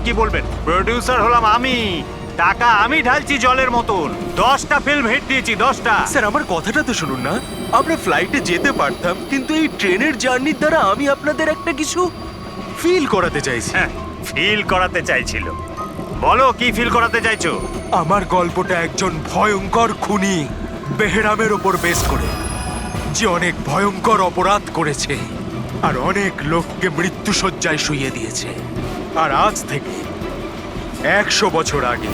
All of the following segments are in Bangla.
কি বলবেন? প্রোডিউসার হলাম আমি, টাকা আমি ঢালছি জলের মতন। 10টা ফিল্ম হিট দিয়েছি, 10টা। স্যার আমার কথাটা তো শুনুন না। আমরা ফ্লাইটে যেতে পারতাম, কিন্তু এই ট্রেনের জার্নির দ্বারা আমি আপনাদের একটা কিছু ফিল করাতে চাইছি। হ্যাঁ, ফিল করাতে চাইছিল। বলো কি ফিল করাতে চাইছো? আমার গল্পটা একজন ভয়ঙ্কর খুনি বেহরামের ওপর বেস করে, যে অনেক ভয়ঙ্কর অপরাধ করেছে আর অনেক লোককে মৃত্যুশয্যায় শুইয়ে দিয়েছে। আর আজ থেকে 100 বছর আগে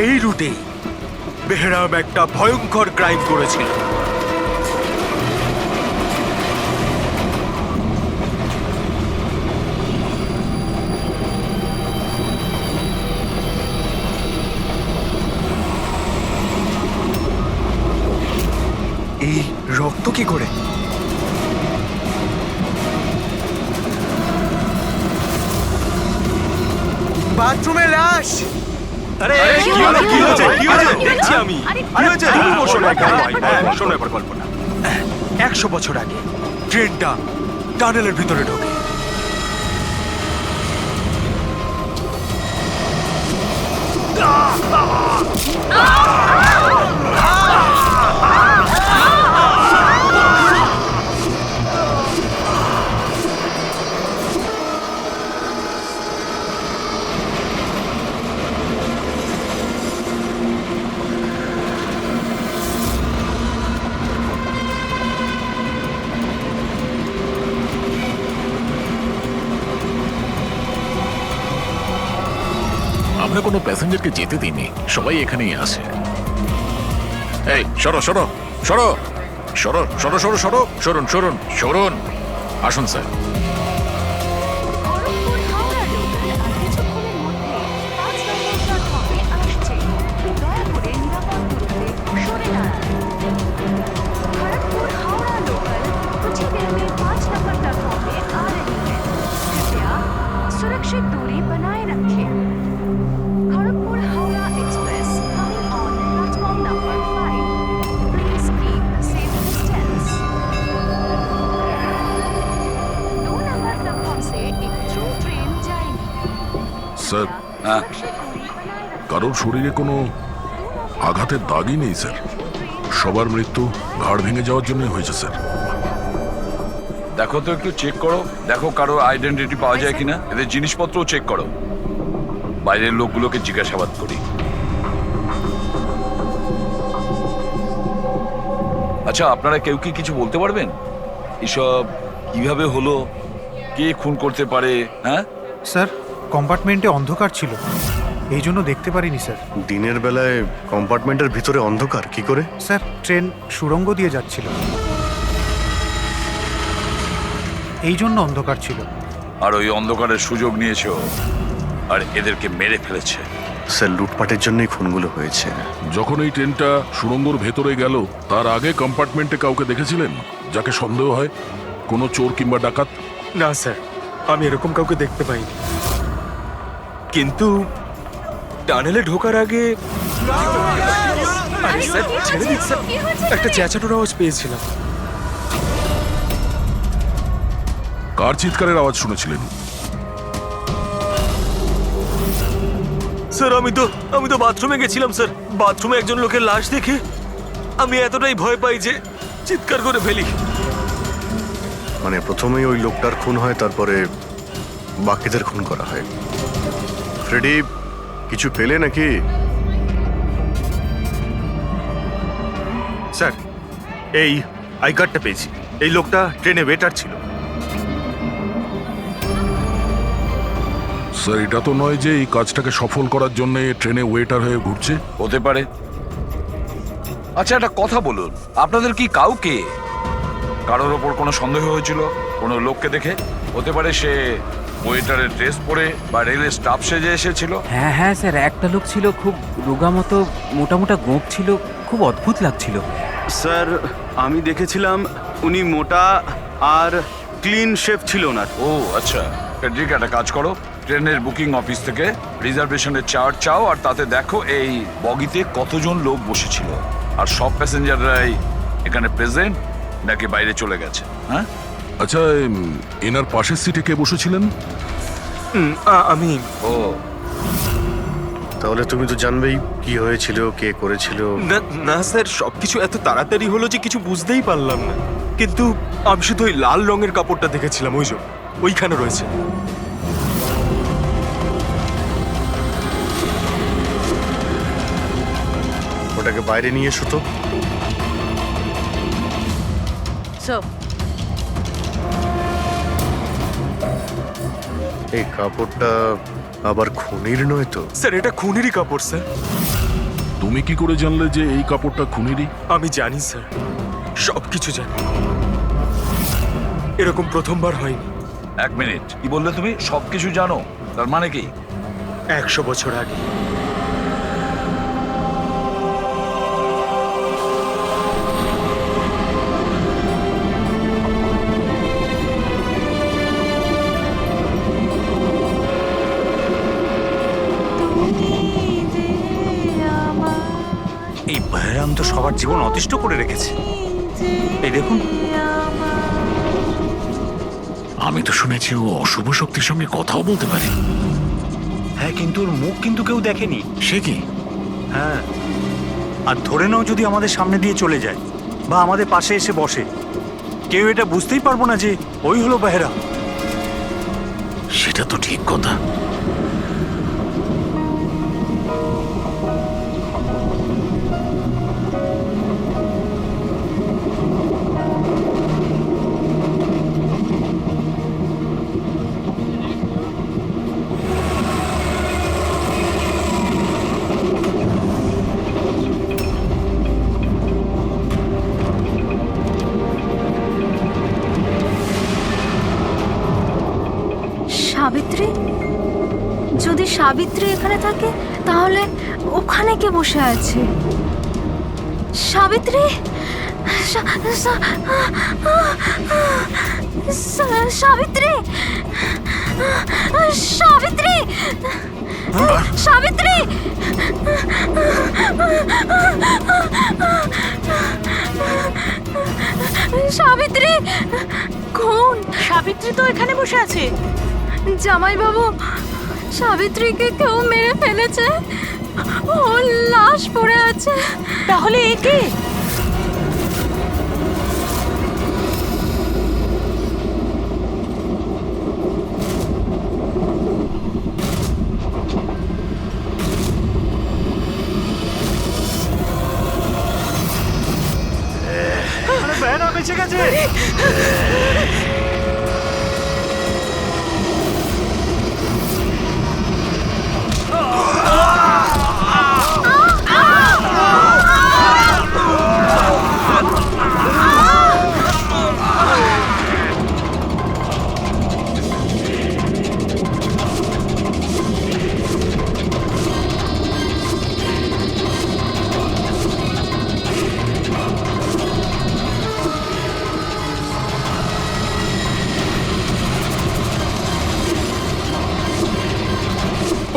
এই রুটে বেহরাম একটা ভয়ঙ্কর ক্রাইম করেছিল। এই রক্ত কি করে? বাথরুমে লাশ। আরে কি হলো? কি হয়েছে? কি হয়েছে? দেখছি আমি। কি হয়েছে? তুমি বসো না, শোনো এবার গল্পটা। 100 বছর আগে ট্রেনটা টানেলের ভিতরে ঢোকে। আমরা কোনো প্যাসেঞ্জারকে যেতে দিইনি, সবাই এখানেই আসে। এই সরো সরো সরো সরো সরো সরো সরো সরুন সরুন সরুন, আসুন স্যার। খড়গপুর হাওড়া লোকাল আর কিছুক্ষণের মধ্যে 5 নম্বর প্ল্যাটফর্মে আসছে। দয়া করে নিরাপদ দূরত্বে সরে দাঁড়ান। खड़गपुर हावड़ा लोकल कुछ ही देर में 5 नंबर प्लेटफॉर्म पे आ रही है। कृपया सुरक्षित दूरी बनाए रखें। Kharagpur Howrah express coming on platform number 5। Please keep the safe distance. 2 number platform से एक थ्रू ट्रेन जाएगी। স্যার, सुरक्षित दूरी बनाए रखें। কারোর শরীরে কোনো আঘাতের দাগই নেই স্যার। সবার মৃত্যু ঘাড় ভেঙে যাওয়ার জন্যই হয়েছে স্যার। দেখো তো, একটু চেক করো, দেখো কারো আইডেন্টিটি পাওয়া যায় কিনা। এদের জিনিসপত্রও চেক করো। বাইরের লোকগুলোকে জিজ্ঞাসাবাদ করি। আচ্ছা, আপনারা কেউ কি কিছু বলতে পারবেন? এসব কিভাবে হলো, কে খুন করতে পারে? হ্যাঁ স্যার, কম্পার্টমেন্টে অন্ধকার ছিল, এই জন্য দেখতে পারিনি স্যার। দিনের বেলায় কম্পার্টমেন্টের ভিতরে অন্ধকার কি করে? স্যার, ট্রেন সুড়ঙ্গ দিয়ে যাচ্ছিল, এই জন্য অন্ধকার ছিল। আর ওই অন্ধকারের সুযোগ নিয়েছো আর এদেরকে মেরে ফেলেছে। স্যার, লুটপাটের জন্যই খুনগুলো হয়েছে। যখন এই ট্রেনটা সুড়ঙ্গর ভেতরে গেল, তার আগে কম্পার্টমেন্টে কাউকে দেখেছিলেন যাকে সন্দেহ হয়? কোনো চোর কিংবা ডাকাত? না স্যার, আমি এরকম কাউকে দেখতে পাইনি। কিন্তু টানেলে ঢোকার আগে আরে স্যার, ছেড়ে দিন স্যার, একটা চেঁচানোর আওয়াজ পেয়েছিলাম। কার চিৎকারের আওয়াজ শুনেছিলেন? স্যার, আমি তো বাথরুমে গেছিলাম স্যার। বাথরুমে একজন লোকের লাশ দেখে আমি এতটাই ভয় পাই যে চিৎকার করে ফেলি। মানে প্রথমেই ওই লোকটার খুন হয়, তারপরে বাকিদের খুন করা হয়। ফ্রেডি, কিছু পেলে নাকি? স্যার, এই আই কার্ডটা পেয়েছি। এই লোকটা ট্রেনে ওয়েটার ছিল। স্যার, এটা তো নয় যে এই কাজটাকে সফল করার জন্য ট্রেনে ওয়েটার হয়ে ঘুরছে। হতে পারে। আচ্ছা, একটা কথা বলুন, আপনাদের কি কাউকে কারোর ওপর কোনো সন্দেহ হয়েছিল কোনো লোককে দেখে? হতে পারে সে ওয়েটারের ড্রেস পরে বা রেলের স্টাফ সেজে এসেছিল। হ্যাঁ হ্যাঁ স্যার, একটা লোক ছিল, খুব রোগা মতো, মোটা মোটা গোঁফ ছিল, খুব অদ্ভুত লাগছিল। স্যার, আমি দেখেছিলাম উনি মোটা আর ক্লিন শেভ ছিল ওনার। ও আচ্ছা, ফেডরিক, একটা কাজ করো, ট্রেনের বুকিং অফিস থেকে রিজার্ভেশনের চার্ট চাও আর তাতে দেখো এই বগিতে কতজন লোক বসেছিল আর সব প্যাসেঞ্জাররাই এখানে প্রেজেন্ট নাকি বাইরে চলে গেছে। হ্যাঁ, আচ্ছা এনার পাশের সিটে কে বসেছিলেন? আমি ও তাহলে তুমি তো জানবেই কি হয়েছিল, কে করেছিল। না স্যার, সবকিছু এত তাড়াতাড়ি হলো যে কিছু বুঝতেই পারলাম না। কিন্তু আমি শুধু ওই লাল রঙের কাপড়টা দেখেছিলাম, ওই যে ওইখানে রয়েছে। ওটাকে বাইরে নিয়ে এসো তো। এই কাপড়টা আবার খুনির নয় তো? স্যার এটা খুনেরই কাপড় স্যার। তুমি কি করে জানলে যে এই কাপড়টা খুনেরই? আমি জানি স্যার, সবকিছু জানি। এরকম প্রথমবার হয়নি। 1 মিনিট, কি বললে তুমি? সবকিছু জানো? তার মানে কি? 100 বছর আগে এই বহরাম তো সবার জীবন অতিষ্ঠ করে রেখেছে। এই দেখুন, আমি তো শুনেছি ও অশুভ শক্তির সঙ্গে কথাও বলতে পারে। হ্যাঁ, কিন্তু ওর মুখ কিন্তু কেউ দেখেনি। সে কি? হ্যাঁ, আর ধরে নাও যদি আমাদের সামনে দিয়ে চলে যায় বা আমাদের পাশে এসে বসে, কেউ এটা বুঝতেই পারবো না যে ওই হলো বেহরাম। সেটা তো ঠিক কথা। সাবিত্রী? যদি সাবিত্রী এখানে থাকে তাহলে ওখানে কে বসে আছে? সাবিত্রী? সাবিত্রী? সাবিত্রী? সাবিত্রী? সাবিত্রী? কোন সাবিত্রী? তো এখানে বসে আছে। জামাইবাবু, সাবিত্রীকে কেউ মেরে ফেলেছে, ওর লাশ পড়ে আছে। তাহলে এ কে? বেহরাম এসে গেছে।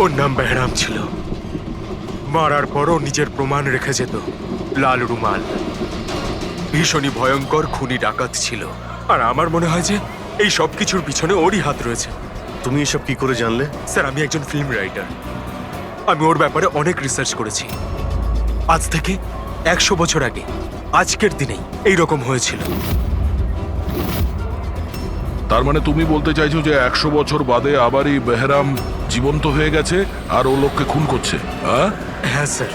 ওর নাম বেহরাম ছিল। মারার পরও নিজের প্রমাণ রেখে যেত, লাল রুমাল। ভীষণই ভয়ঙ্কর খুনি ডাকাত ছিল। আর আমার মনে হয় যে এই সব কিছুর পিছনে ওরই হাত রয়েছে। তুমি এসব কি করে জানলে? স্যার, আমি একজন ফিল্ম রাইটার। আমি ওর ব্যাপারে অনেক রিসার্চ করেছি। আজ থেকে 100 বছর আগে আজকের দিনেই এইরকম হয়েছিল। তার মানে তুমি বলতে চাইছো যে 100 বছর বাদে আবারই বেহরাম জীবন্ত হয়ে গেছে আর ও লোককে খুন করছে? হ্যাঁ স্যার।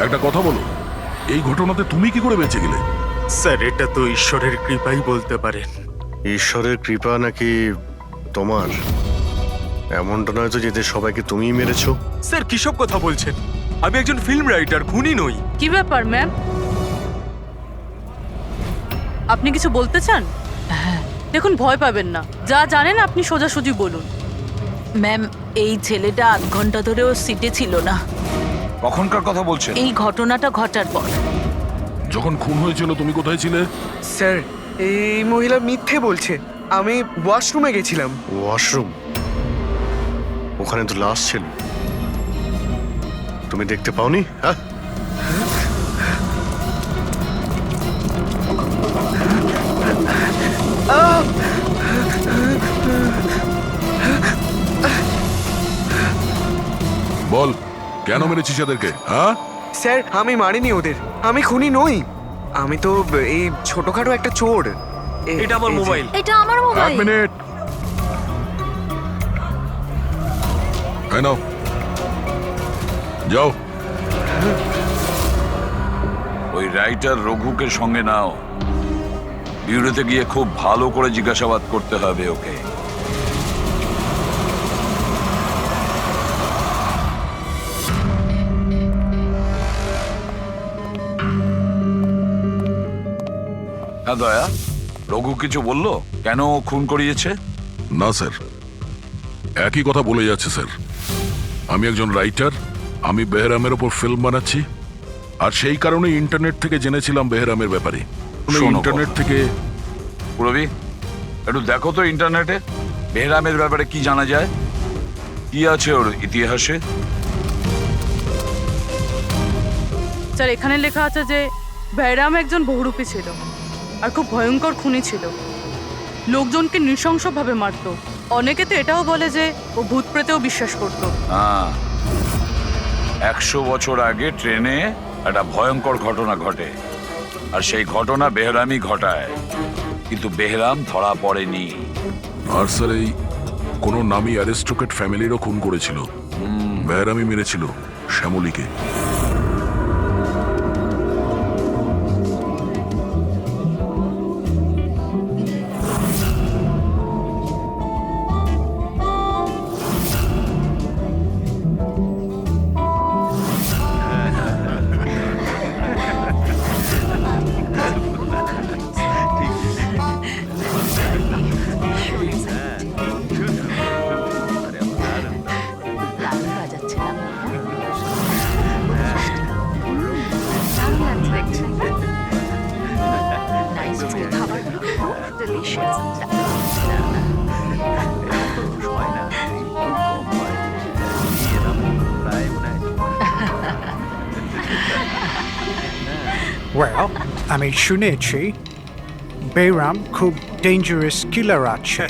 একটা কথা বলো, এই ঘটনাতে তুমি কি করে বেঁচে গেলে? স্যার, এটা তো ঈশ্বরের কৃপাই বলতে পারেন। ঈশ্বরের কৃপা নাকি তোমার? এমনটা নয় তো যে এদের সবাইকে তুমিই মেরেছো? স্যার, কিসব কথা বলছেন? আমি একজন ফিল্ম রাইটার, খুনি নই। কি ব্যাপার ম্যাম? আপনি কিছু বলতে চান? দেখুন, ভয় পাবেন না, যা জানেন আপনি সোজাসুজি বলুন। ম্যাম, এই ছেলেটা 8 ঘন্টা ধরেও সিটে ছিল না। কখনকার কথা বলছেন? এই ঘটনাটা ঘটার পর। যখন খুন হয়েছিল তুমি কোথায় ছিলে? স্যার, এই মহিলা মিথ্যে বলছে। আমি ওয়াশরুমে গেছিলাম। ওয়াশরুম? ওখানে তো লাশ ছিল, তুমি দেখতে পাওনি? হ্যাঁ, বল, কেন মেরেছিস এদেরকে? হ্যাঁ, স্যার আমি মারিনি ওদের, আমি খুনি নই, আমি তো এই ছোটখাটো একটা চোর। এটা আমার মোবাইল। এটা আমার এক মোবাইল। মিনিট। এই নাও, যাও। ওই রাইটার রঘুকে সঙ্গে নাও, বিউরোতে গিয়ে খুব ভালো করে জিজ্ঞাসাবাদ করতে হবে ওকে। হ্যাঁ দয়া, রঘু কিছু বললো কেন ও খুন করিয়েছে? না স্যার, একই কথা বলে যাচ্ছে স্যার। আমি একজন রাইটার, আমি বেহরামের ওপর ফিল্ম বানাচ্ছি, আর সেই কারণে ইন্টারনেট থেকে জেনেছিলাম বেহরামের ব্যাপারে। শোনো ইন্টারনেট থেকে পুরবি, একটু দেখো তো ইন্টারনেটে বেহরামের ব্যাপারে কি জানা যায়, কি আছে ওর ইতিহাসে। স্যার এখানে লেখা আছে যে বেহরাম একজন বহুরূপী ছিল আর খুব ভয়ঙ্কর খুনি ছিল, লোকজনকে নৃশংসভাবে মারতো। অনেকে তো এটাও বলে যে ও ভূত প্রেতেও বিশ্বাস করতো। হ্যাঁ, 100 বছর আগে ট্রেনে একটা ভয়ঙ্কর ঘটনা ঘটে, আর সেই ঘটনা বেহরামই ঘটায়, কিন্তু বেহরাম ধরা পড়েনি। আর স্যার এই কোনো নামি অ্যারিস্টোক্রেট ফ্যামিলিরও খুন করেছিল। বেহরামই মেরেছিল শ্যামলীকে। দারুণ বাজাচ্ছে না? দারুণ লাগছে দেখছি। Nice food. খাবারগুলো খুব delicious। ওয়েল, আমি শুনেছি বেহরাম খুব ডেঞ্জারাস কিলার আছে,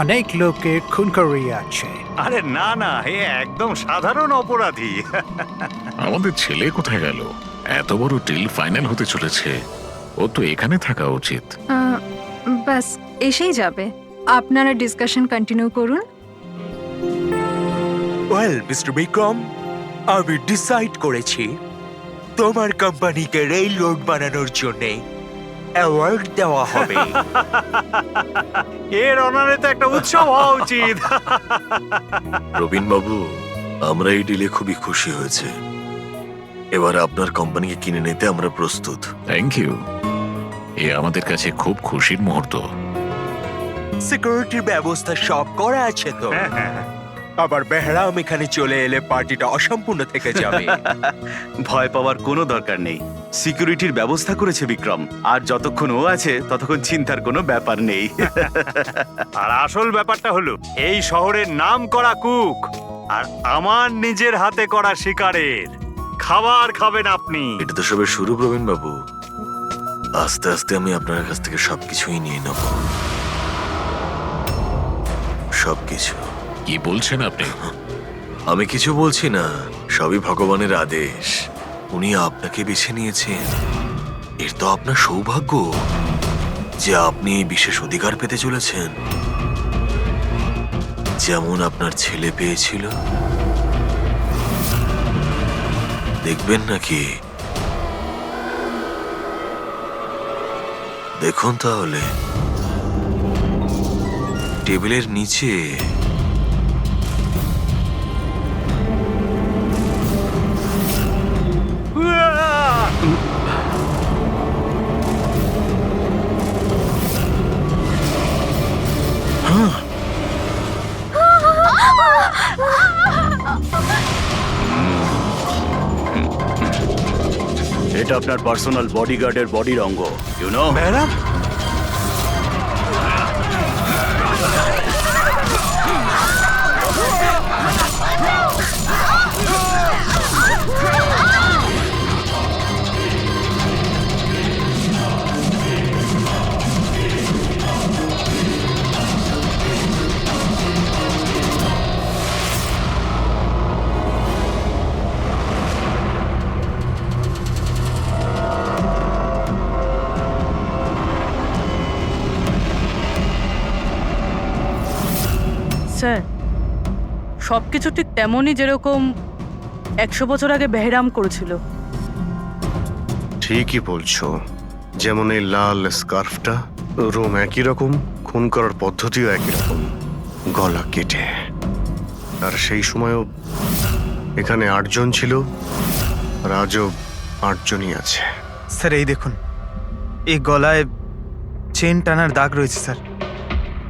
অনেক লোকের খুন করিয়াছে। আরে না না, এ একদম সাধারণ অপরাধী। আমাদের ছেলে কোথায় গেল? এত বড় ডিল ফাইনাল হতে চলেছে, ও তো এখানে থাকা উচিত। বাস এসেই যাবে, আপনারা ডিসকাশন কন্টিনিউ করুন। ওয়েল মিস্টার বিক্রম, আমি ডিসাইড করেছি তোমার কোম্পানিকে রেল রোড বানানোর জন্য অ্যাওয়ার্ড দেওয়া হবে। এর অনারে তো একটা উৎসব হওয়া উচিত। রবিন বাবু, আমরা এই ডিলে খুবই খুশি হয়েছে। এবার আপনার কোম্পানিকে কিনে নিতে আমরা প্রস্তুত। থ্যাংক ইউ, এ আমাদের কাছে খুব খুশির মুহূর্ত। সিকিউরিটির ব্যবস্থা সব করা আছে তো? আবার বেহরাম এখানে চলে এলে পার্টিটা অসম্পূর্ণ থেকে যাবে। ভয় পাওয়ার কোনো দরকার নেই, সিকিউরিটির ব্যবস্থা করেছে বিক্রম, আর যতক্ষণ ও আছে ততক্ষণ চিন্তার কোনো ব্যাপার নেই। আর আসল ব্যাপারটা হলো এই শহরের নাম করা কুক আর আমার নিজের হাতে করা শিকারের খাবার খাবেন আপনি। এটা তো সবে শুরু প্রবীণ বাবু, আস্তে আস্তে আমি আপনার কাছ থেকে সবকিছুই নিয়ে নেব, সবকিছু। কি বলছেন আপনি? আমি কিছু বলছি না, সবই ভগবানের আদেশ। উনি আপনাকে বেছে নিয়েছেন, এর তো আপনার সৌভাগ্য যে আপনি এই বিশেষ অধিকার পেতে চলেছেন, যেমন আপনার ছেলে পেয়েছিল। দেখবেন নাকি? দেখুন তাহলে, টেবিলের নিচে এটা আপনার পার্সোনাল বডিগার্ডের বডির অঙ্গ, ইউ নো। ম্যাডাম, স্যার সব কিছু ঠিক তেমনই যেরকম 100 বছর আগে বেহরাম করেছিল। ঠিকই বলছো, যেমন এই লাল স্কার্ফটা, রুম একই রকম, খুন করার পদ্ধতিও একই রকম, গলা কেটে। আর সেই সময়ও এখানে 8 জন ছিল, আর আজও 8 জনই আছে। স্যার এই দেখুন, এই গলায় চেন টানার দাগ রয়েছে স্যার,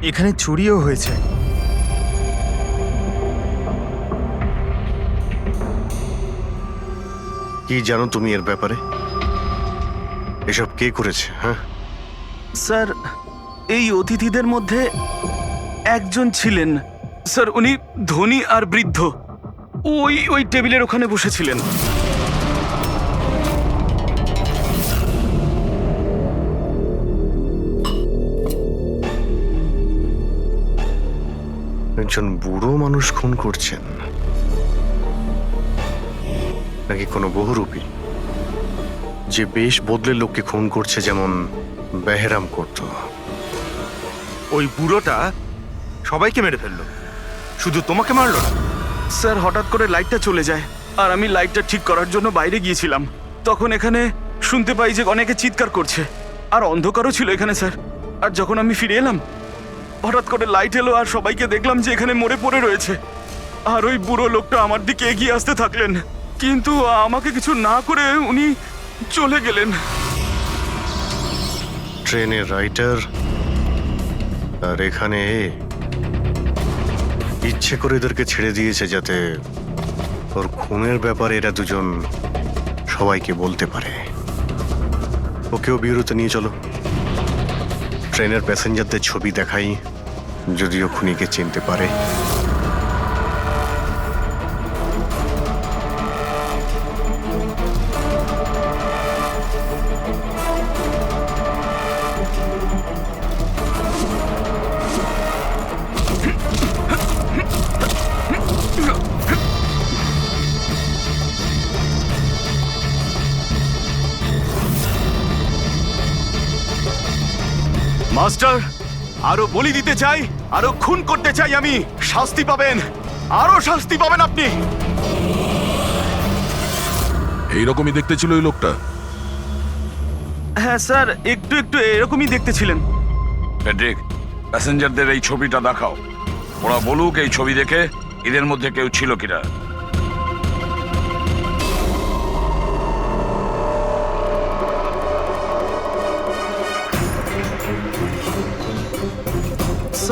এখানে চুরিও হয়েছে। কি জানো তুমি এর ব্যাপারে? এসব কে করেছে? হ্যাঁ স্যার এই অতিথিদের মধ্যে একজন ছিলেন স্যার, উনি ধনী আর বৃদ্ধ, ওই টেবিলের ওখানে বসেছিলেন। একজন বুড়ো মানুষ খুন করছেন, নাকি কোনো বহুরূপী যে বেশ বদলে লোককে খুন করছে, যেমন বেহরাম করতো? ওই বুড়োটা সবাইকে মেরে ফেললো, শুধু তোমাকে মারলো না? স্যার হঠাৎ করে লাইটটা চলে যায়, আর আমি লাইটটা ঠিক করার জন্য বাইরে গিয়েছিলাম। তখন এখানে শুনতে পাই যে অনেকে চিৎকার করছে, আর অন্ধকারও ছিল এখানে স্যার। আর যখন আমি ফিরে এলাম, হঠাৎ করে লাইট এলো আর সবাইকে দেখলাম যে এখানে মরে পড়ে রয়েছে। আর ওই বুড়ো লোকটা আমার দিকে এগিয়ে আসতে থাকলেন, কিন্তু আমাকে কিছু না করে উনি চলে গেলেন। ট্রেনের রাইটার আর এখানে ইচ্ছে করে এদেরকে ছেড়ে দিয়েছে, যাতে ওর খুনের ব্যাপারে এরা দুজন সবাইকে বলতে পারে। ওকেও বিউরোতে নিয়ে চলো, ট্রেনের প্যাসেঞ্জারদের ছবি দেখাই, যদিও খুনিকে চিনতে পারে। মাস্টার, আরো বলি দিতে চাই, আরো খুন করতে চাই আমি। শাস্তি পাবেন, আরো শাস্তি পাবেন আপনি। এইরকমই দেখতে ছিল ওই লোকটা? হ্যাঁ স্যার, একটু একটু এরকমই দেখতে ছিলেন। ফেডরিক, প্যাসেঞ্জারদের এই ছবিটা দেখাও, ওরা বলুক এই ছবি দেখে এদের মধ্যে কেউ ছিল কিনা।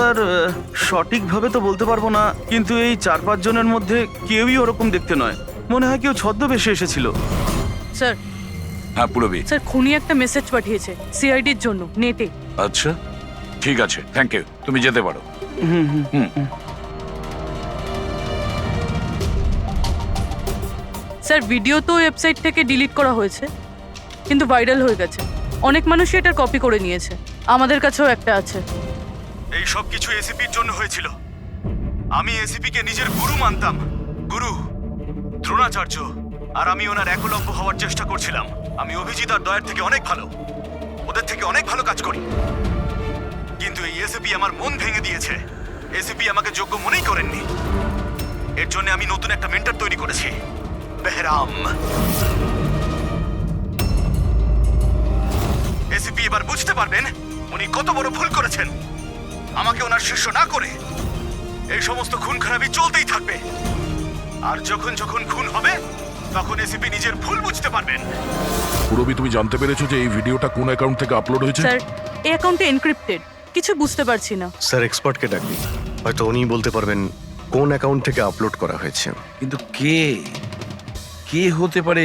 স্যার সঠিকভাবে তো বলতে পারবো না, কিন্তু এই 4-5 জনের মধ্যে কেউই ওরকম দেখতে নয়। মনে হয় কেউ ছদ্মবেশে এসেছিল। স্যার হ্যাঁ পুরবি। স্যার খুনি একটা মেসেজ পাঠিয়েছে সিআইডির জন্য নেটে। আচ্ছা ঠিক আছে, থ্যাংক ইউ, তুমি যেতে পারো। স্যার ভিডিও তো ওয়েবসাইট থেকে ডিলিট করা হয়েছে, কিন্তু ভাইরাল হয়ে গেছে। অনেক মানুষই এটার কপি করে নিয়েছে, আমাদের কাছেও একটা আছে। এই সব কিছু এসিপির জন্য হয়েছিল। আমি এসিপিকে নিজের গুরু মানতাম, গুরু দ্রোণাচার্য, আর আমি ওনার একলব্য হওয়ার চেষ্টা করছিলাম। আমি অভিজিৎ আর দয়ার থেকে অনেক ভালো, ওদের থেকে অনেক ভালো কাজ করি, কিন্তু এই এসিপি আমার মন ভেঙে দিয়েছে। এসিপি আমাকে যোগ্য মনেই করেননি। এর জন্য আমি নতুন একটা মেন্টর তৈরি করেছি, বেহরাম। এসিপি এবার বুঝতে পারবেন উনি কত বড় ভুল করেছেন। আমাকে ওনার শিষ্য না করে এই সমস্ত খুন খারাপি চলতেই থাকবে, আর যখন যখন খুন হবে তখন এসিপি নিজের ভুল বুঝতে পারবেন। পুরবি, তুমি জানতে পেরেছো যে এই ভিডিওটা কোন অ্যাকাউন্ট থেকে আপলোড হয়েছে? স্যার এই অ্যাকাউন্টে এনক্রিপ্টেড, কিছু বুঝতে পারছি না। স্যার এক্সপার্টকে ডাকি, হয়তো উনিই বলতে পারবেন কোন অ্যাকাউন্ট থেকে আপলোড করা হয়েছে। কিন্তু কে কে হতে পারে?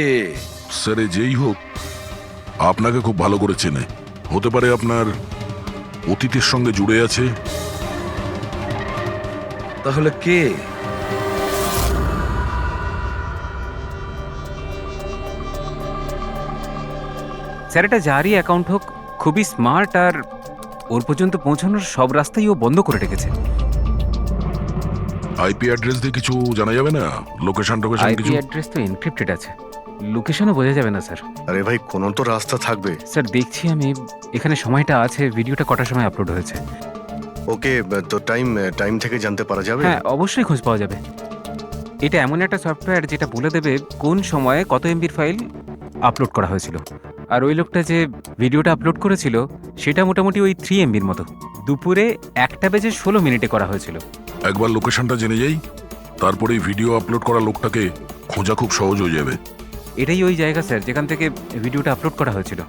স্যার যেই হোক, আপনাকে খুব ভালো করে চেনে। হতে পারে আপনার অতীতের সঙ্গে জুড়ে আছে। তাহলে কে? স্যার এটা যারই অ্যাকাউন্ট হোক, খুবই স্মার্ট, আর ওর পর্যন্ত পৌঁছানোর সব রাস্তাই ও বন্ধ করে রেখেছে। আইপি অ্যাড্রেস দিয়ে কিছু জানা যাবে না? লোকেশন টোকেশন আইপি কিছু? অ্যাড্রেস তো এনক্রিপ্টেড আছে, লোকেশনও বোঝা যাবে না স্যার। আরে ভাই, কোনো তো রাস্তা থাকবে। স্যার দেখছি আমি, এখানে সময়টা আছে, ভিডিওটা কটার সময় আপলোড হয়েছে। ওকে, তো টাইম থেকে জানতে পারা যাবে? হ্যাঁ, অবশ্যই খোঁজ পাওয়া যাবে। এটা এমন একটা সফটওয়্যার যেটা বলে দেবে কোন সময়ে কত এমবির ফাইল আপলোড করা হয়েছিল। আর ওই লোকটা যে ভিডিওটা আপলোড করেছিল সেটা মোটামুটি ওই 3 এমবির মতো। দুপুরে 1:16 করা হয়েছিল। একবার লোকেশনটা জেনে যাই, তারপরে ভিডিও আপলোড করা লোকটাকে খোঁজা খুব সহজ হয়ে যাবে। এটাই ওই জায়গা স্যার যেখান থেকে ভিডিওটা আপলোড করা হয়েছিল।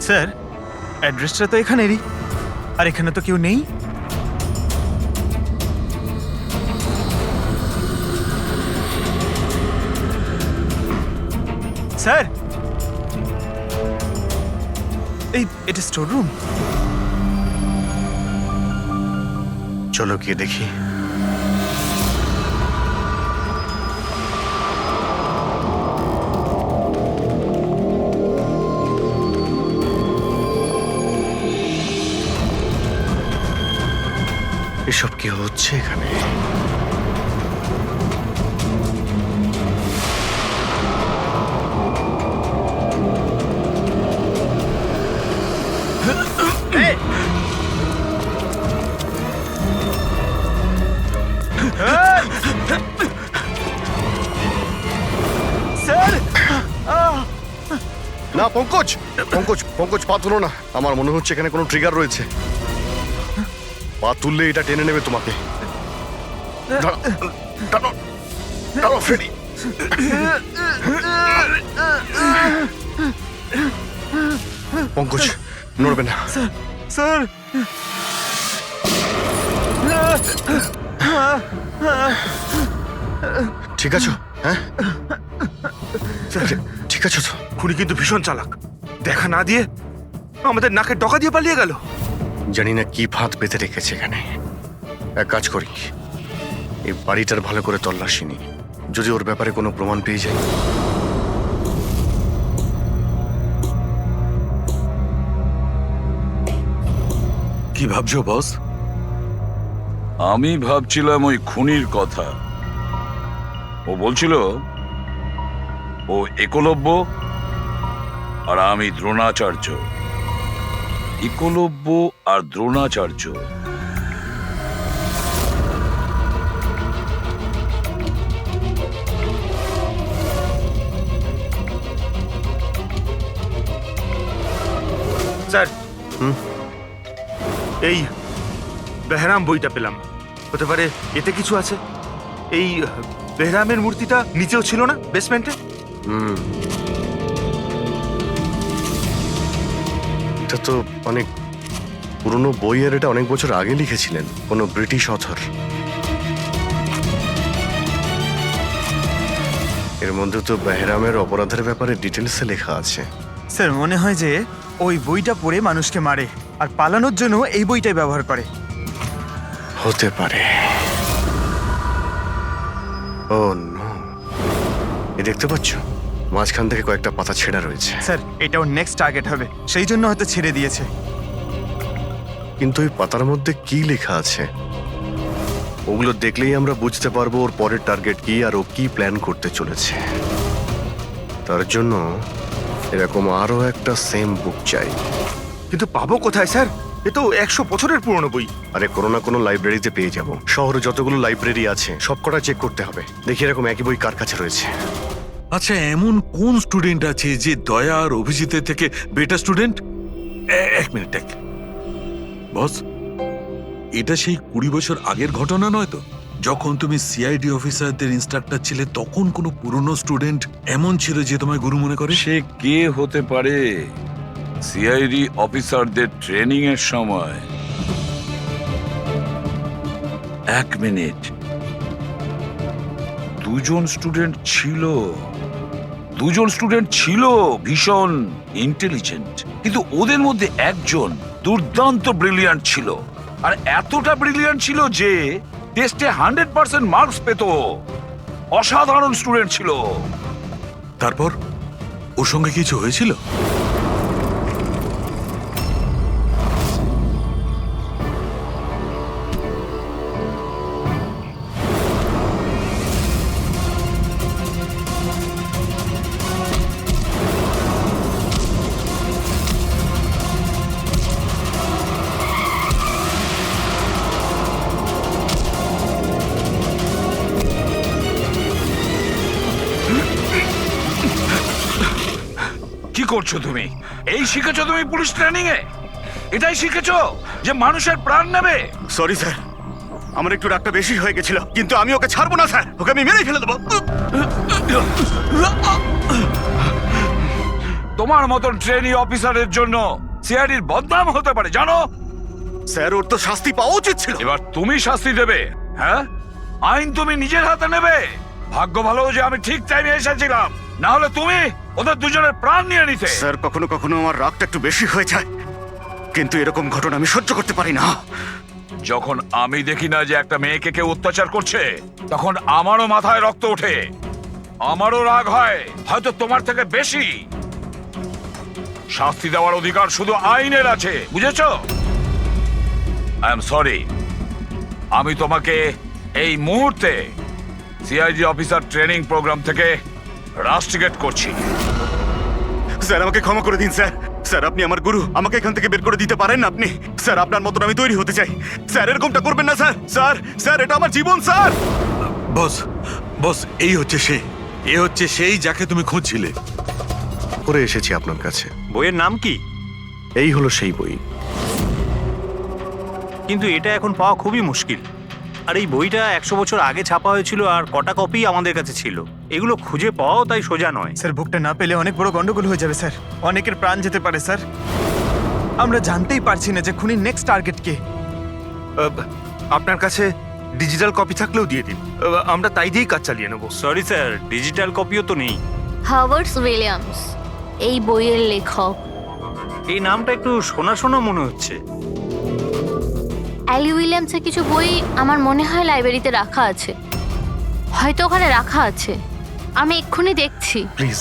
স্যার, অ্যাড্রেসটা তো এখানেরই, আর এখানে তো কেউ নেই। স্যার, এটা স্টোর রুম। চলো গিয়ে দেখি। এসব কি হচ্ছে এখানে? স্যার, না পঙ্কজ, পঙ্কজ পা তুলো না। আমার মনে হচ্ছে এখানে কোনো ট্রিগার রয়েছে। পা তুললে এটা টেনে নেবে তোমাকে। দাঁড়াও ফ্রেডি। পঙ্কজ নড়বে না। স্যার, ঠিক আছো? হ্যাঁ ঠিক আছো তো? খুনি কিন্তু ভীষণ চালাক। দেখা না দিয়ে আমাদের নাকের ডকা দিয়ে পালিয়ে গেল। জানি না কি ফাঁদ পেতে রেখেছে এখানে। এক কাজ করি, এই বাড়িটার ভালো করে তল্লাশি নি। যদি ওর ব্যাপারে কোনো প্রমাণ পেয়ে যাই। কি ভাবছো বস? আমি ভাবছিলাম ওই খুনির কথা। ও বলছিল ও একলব্য আর আমি দ্রোণাচার্য। একলব্য আর দ্রোণাচার্য। স্যার, এই বেহরাম বইটা পেলাম। হতে পারে এতে কিছু আছে। এই বেহরামের মূর্তিটা নিচেও ছিল না, বেসমেন্টে? এটা তো অনেক পুরনো বই, আর এটা অনেক বছর আগে লিখেছিলেন কোনো ব্রিটিশ অথর। এর মধ্যে তো বেহরামের অপরাধের ব্যাপারে ডিটেলসে লেখা আছে। স্যার, মনে হয় যে ওই বইটা পড়ে মানুষকে মারে আর পালানোর জন্য এই বইটাই ব্যবহার করে। হতে পারে। ও নো, এ দেখতে পাচ্ছ মাঝখান থেকে কয়েকটা পাতা ছেঁড়া রয়েছে। স্যার, এটা ওর নেক্সট টার্গেট হবে, সেই জন্য হয়তো ছেড়ে দিয়েছে। কিন্তু ওই পাতার মধ্যে কি লেখা আছে ওগুলো দেখলেই আমরা বুঝতে পারবো ওর পরের টার্গেট কি আর ও কি প্ল্যান করতে চলেছে। তার জন্য এরকম আরো একটা সেম বুক চাই। কিন্তু পাবো কোথায় স্যার? এ তো 100 বছরের পুরনো বই। আরে কোনো না কোনো লাইব্রেরিতে পেয়ে যাব। শহরে যতগুলো লাইব্রেরি আছে সবকটা চেক করতে হবে, দেখি এরকম একই বই কার কাছে রয়েছে। আচ্ছা, এমন কোন স্টুডেন্ট আছে যে দয়া আর অভিজিতের থেকে বেটার স্টুডেন্ট? এক মিনিট, বস, এটা সেই 20 বছর আগের ঘটনা নয় তো? যখন তুমি সিআইডি অফিসারদের ইনস্ট্রাক্টর ছিলে তখন কোনো পুরনো স্টুডেন্ট এমন ছিল যে তোমায় গুরু মনে করে? সে কে হতে পারে? সিআইডি অফিসারদের ট্রেনিং এর সময়। এক মিনিট, দুজন স্টুডেন্ট ছিল ভীষণ ইন্টেলিজেন্ট, কিন্তু ওদের মধ্যে একজন দুর্দান্ত ব্রিলিয়ান্ট ছিল। আর এতটা ব্রিলিয়ান্ট ছিল যে টেস্টে 100% মার্কস পেত। অসাধারণ স্টুডেন্ট ছিল। তারপর ওর সঙ্গে কিছু হয়েছিল? করছো তুমি? এই শিখেছো তুমি পুলিশ ট্রেনিং এ? এটাই শিখেছো যে মানুষের প্রাণ নেবে? সরি স্যার, আমার একটু রাগটা বেশি হয়ে গেছিল, কিন্তু আমি ওকে ছাড়বো না স্যার, ওকে আমি মেরেই ফেলে দেবো। তোমার মতন ট্রেনি অফিসারের জন্য সিআইডির বদনাম হতে পারে, জানো? স্যার, ওর তো শাস্তি পাওয়া উচিত ছিল। এবার তুমি শাস্তি দেবে, হ্যাঁ? আইন তুমি নিজের হাতে নেবে। ভাগ্য ভালো যে আমি ঠিক টাইমে এসেছিলাম, না হলে তুমি ওদের দুজনের প্রাণ নিয়ে নিতে। স্যার, কখনো কখনো আমার রাগটা একটু বেশি হয়ে যায়, কিন্তু এরকম ঘটনা আমি সহ্য করতে পারি না। যখন আমি দেখি না যে একটা মেয়েকে কেউ অত্যাচার করছে, তখন আমারও মাথায় রক্ত ওঠে, আমারও রাগ হয়, হয়তো তোমার থেকে বেশি। শাস্তি দেওয়ার অধিকার শুধু আইনের আছে, বুঝেছো? আই এম সরি, আমি তোমাকে এই মুহূর্তে সিআইডি অফিসার ট্রেনিং প্রোগ্রাম থেকে রাস্টিকেট করছি। স্যার, আমাকে ক্ষমা করে দিন স্যার। স্যার, আপনি আমার গুরু, আমাকে এখান থেকে বের করে দিতে পারেন না আপনি? স্যার, আপনার মতন আমি তৈরি হতে চাই। স্যার, এরকমটা করবেন না স্যার। স্যার, স্যার, এটা আমার জীবন স্যার। বস, বস, এই হচ্ছে সে, এ হচ্ছে সেই যাকে তুমি খুঁজছিলে। করে এসেছি আপনার কাছে। বইয়ের নাম কি? এই হলো সেই বই। কিন্তু এটা এখন পাওয়া খুবই মুশকিল। আর এই বইটা 100 বছর আগে ছাপা হয়েছিল, আর কটা কপি আমাদের কাছে ছিল। এগুলো খুঁজে পাওয়াও তাই সোজা নয়। স্যার, বুকটা না পেলে অনেক বড় গন্ডগোল হয়ে যাবে স্যার। অনেকের প্রাণ যেতে পারে স্যার। আমরা জানতেই পারছি না যে খুনির নেক্সট টার্গেট কে। আপনার কাছে ডিজিটাল কপি থাকলেও দিয়ে দিন, আমরা তাই দিয়েই কাজ চালিয়ে নেব। সরি স্যার, ডিজিটাল কপিও তো নেই। হাওয়ার্ড উইলিয়ামস এই বইয়ের লেখক। এই নামটা একটু শোনা শোনা মনে হচ্ছে। অ্যালি উইলিয়ামসের কিছু বই আমার মনে হয় লাইব্রেরিতে রাখা আছে, হয়তো ওখানে রাখা আছে। আমি এক্ষুনি দেখছি। প্লিজ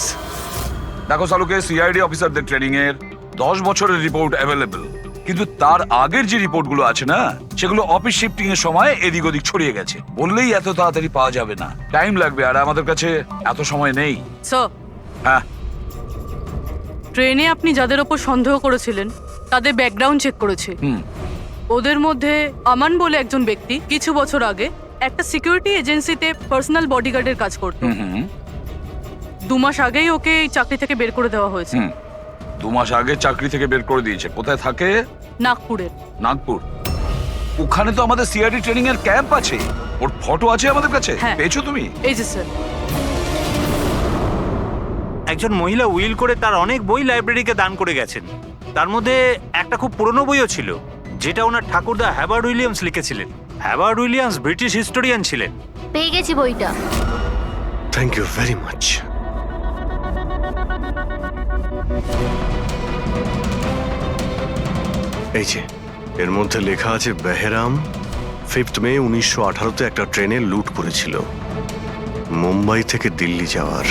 দেখো সালুকে, সিআইডি অফিসারদের ট্রেনিং এর 10 বছরের রিপোর্ট অ্যাভেলেবল, কিন্তু তার আগের যে রিপোর্টগুলো আছে না, সেগুলো অফিস শিফটিং এর সময় এদিক ওদিক ছড়িয়ে গেছে। বললেই এত তাড়াতাড়ি পাওয়া যাবে না, টাইম লাগবে, আর আমাদের কাছে এত সময় নেই। হ্যাঁ, ট্রেনে আপনি যাদের ওপর সন্দেহ করেছিলেন তাদের ব্যাকগ্রাউন্ড চেক করেছে। ওদের মধ্যে আমান বলে একজন ব্যক্তি কিছু বছর আগে একটা সিকিউরিটি এজেন্সিতে পার্সোনাল বডিগার্ডের কাজ করত। 2 মাস আগেই ওকে এই চাকরি থেকে বের করে দেওয়া হয়েছে। 2 মাস আগে চাকরি থেকে বের করে দিয়েছে। কোথায় থাকে? নাগপুরের। নাগপুর? ওখানে তো আমাদের সিআইডি ট্রেনিং এর ক্যাম্প আছে, ওর ফটো আছে আমাদের কাছে। পেয়েছো তুমি? এই যে স্যার। একজন মহিলা উইল করে তার অনেক বই লাইব্রেরিকে দান করে গেছেন। তার মধ্যে একটা খুব পুরনো বইও ছিল, যেটা ওনার ঠাকুরদা হ্যাবার্ড উইলিয়ামস লিখেছিলেন। হ্যাবার্ড উইলিয়ামস ব্রিটিশ হিস্টোরিয়ান ছিলেন। পেয়ে গেছি বইটা। Thank you very much. এই যে এর মধ্যে লেখা আছে, বেহরাম 5 মে 1918-তে একটা ট্রেনে লুট করেছিল মুম্বাই থেকে দিল্লি যাওয়ার।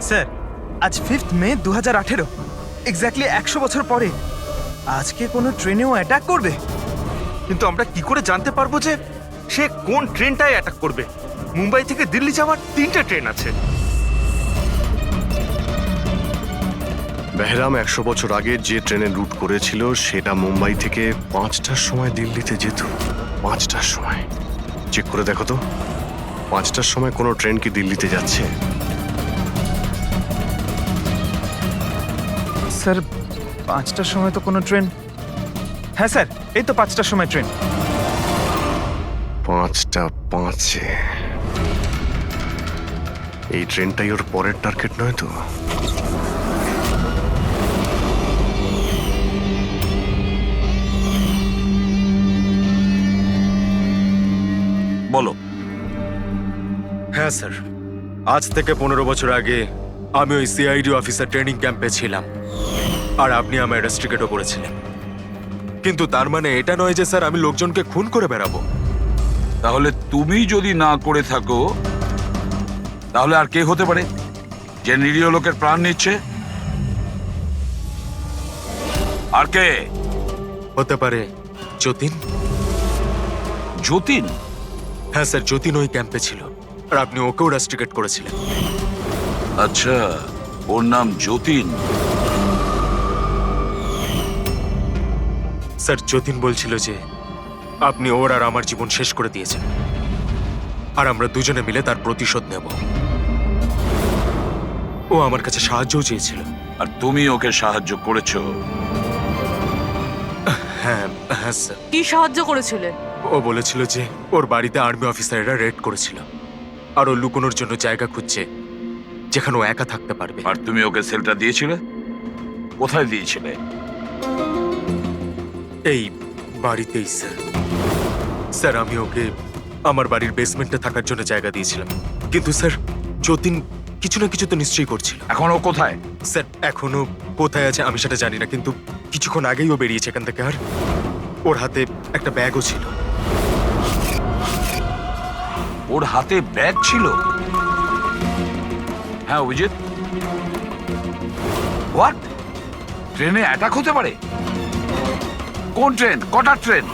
স্যার, আজ 5 মে 2018, এক্স্যাক্টলি 100 বছর পরে আজকে কোনো ট্রেনেও অ্যাটাক করবে। কিন্তু আমরা কি করে জানতে পারবো যে সে কোন ট্রেনটায় অ্যাটাক করবে? মুম্বাই থেকে দিল্লি যাওয়ার 3টে ট্রেন আছে। বেহরাম 100 বছর আগে যে ট্রেনে লুট করেছিল, সেটা মুম্বাই থেকে 5টার সময় দিল্লিতে যেত। 5টার সময়? চেক করে দেখো তো, 5টার সময় কোনো ট্রেন কি দিল্লিতে যাচ্ছে? স্যার, 5টার সময় তো কোনো ট্রেন। হ্যাঁ স্যার, এই তো 5টার সময় ট্রেন। 5:05 এই ট্রেনটাই ওর পরের টার্গেট নয় তো? বলো। হ্যাঁ স্যার, আজ থেকে 15 বছর আগে আমি ওই সিআইডি অফিসার ট্রেনিং ক্যাম্পে ছিলাম, আর আপনি আমায় রেস্ট্রিকেটও করেছিলেন। কিন্তু তার মানে এটা নয় যে স্যার আমি লোকজনকে খুন করে বেড়াবো। তাহলে তুমি যদি না করে থাকো, তাহলে আর কে হতে পারে যে নিরীহ লোকের প্রাণ নিচ্ছে? আর কে হতে পারে? যতীন। যতীন? হ্যাঁ স্যার, যতীন ওই ক্যাম্পে ছিল, আর আপনি ওকেও রেস্ট্রিকেট করেছিলেন। আচ্ছা, ওর নাম যতীন। স্যার, যতীন বলছিল যে আপনি ওর আর আমার জীবন শেষ করে দিয়েছেন, আর আমরা দুজনে মিলে তার প্রতিশোধ নেব। ও আমার কাছে সাহায্যও চেয়েছিল। আর তুমি ওকে সাহায্য করেছো? হ্যাঁ হ্যাঁ স্যার। কি সাহায্য করেছিলে? ও বলেছিল যে ওর বাড়িতে আর্মি অফিসাররা রেড করেছিল, আর ও লুকোনোর জন্য জায়গা খুঁজছে যেখানে ও একা থাকতে পারবে। আর তুমি ওকে সেলটা দিয়েছিলে? কোথায় দিয়েছিলে? এই বাড়িতেই স্যার। স্যার, আমি ওকে আমার বাড়ির বেসমেন্টে থাকার জন্য জায়গা দিয়েছিলাম, কিন্তু স্যার যতীন কিছু না কিছু তো নিশ্চয়ই করছিল। এখন ও কোথায়? স্যার, এখনো কোথায় আছে আমি সেটা জানি না, কিন্তু কিছুক্ষণ আগেই ও বেরিয়েছে এখান থেকে, আর ওর হাতে একটা ব্যাগও ছিল। ওর হাতে ব্যাগ ছিল? হ্যাঁ অভিজিৎ, হোয়াট? ট্রেনে অ্যাটাক হতে পারে? কোন ট্রেন? কটার ট্রেন?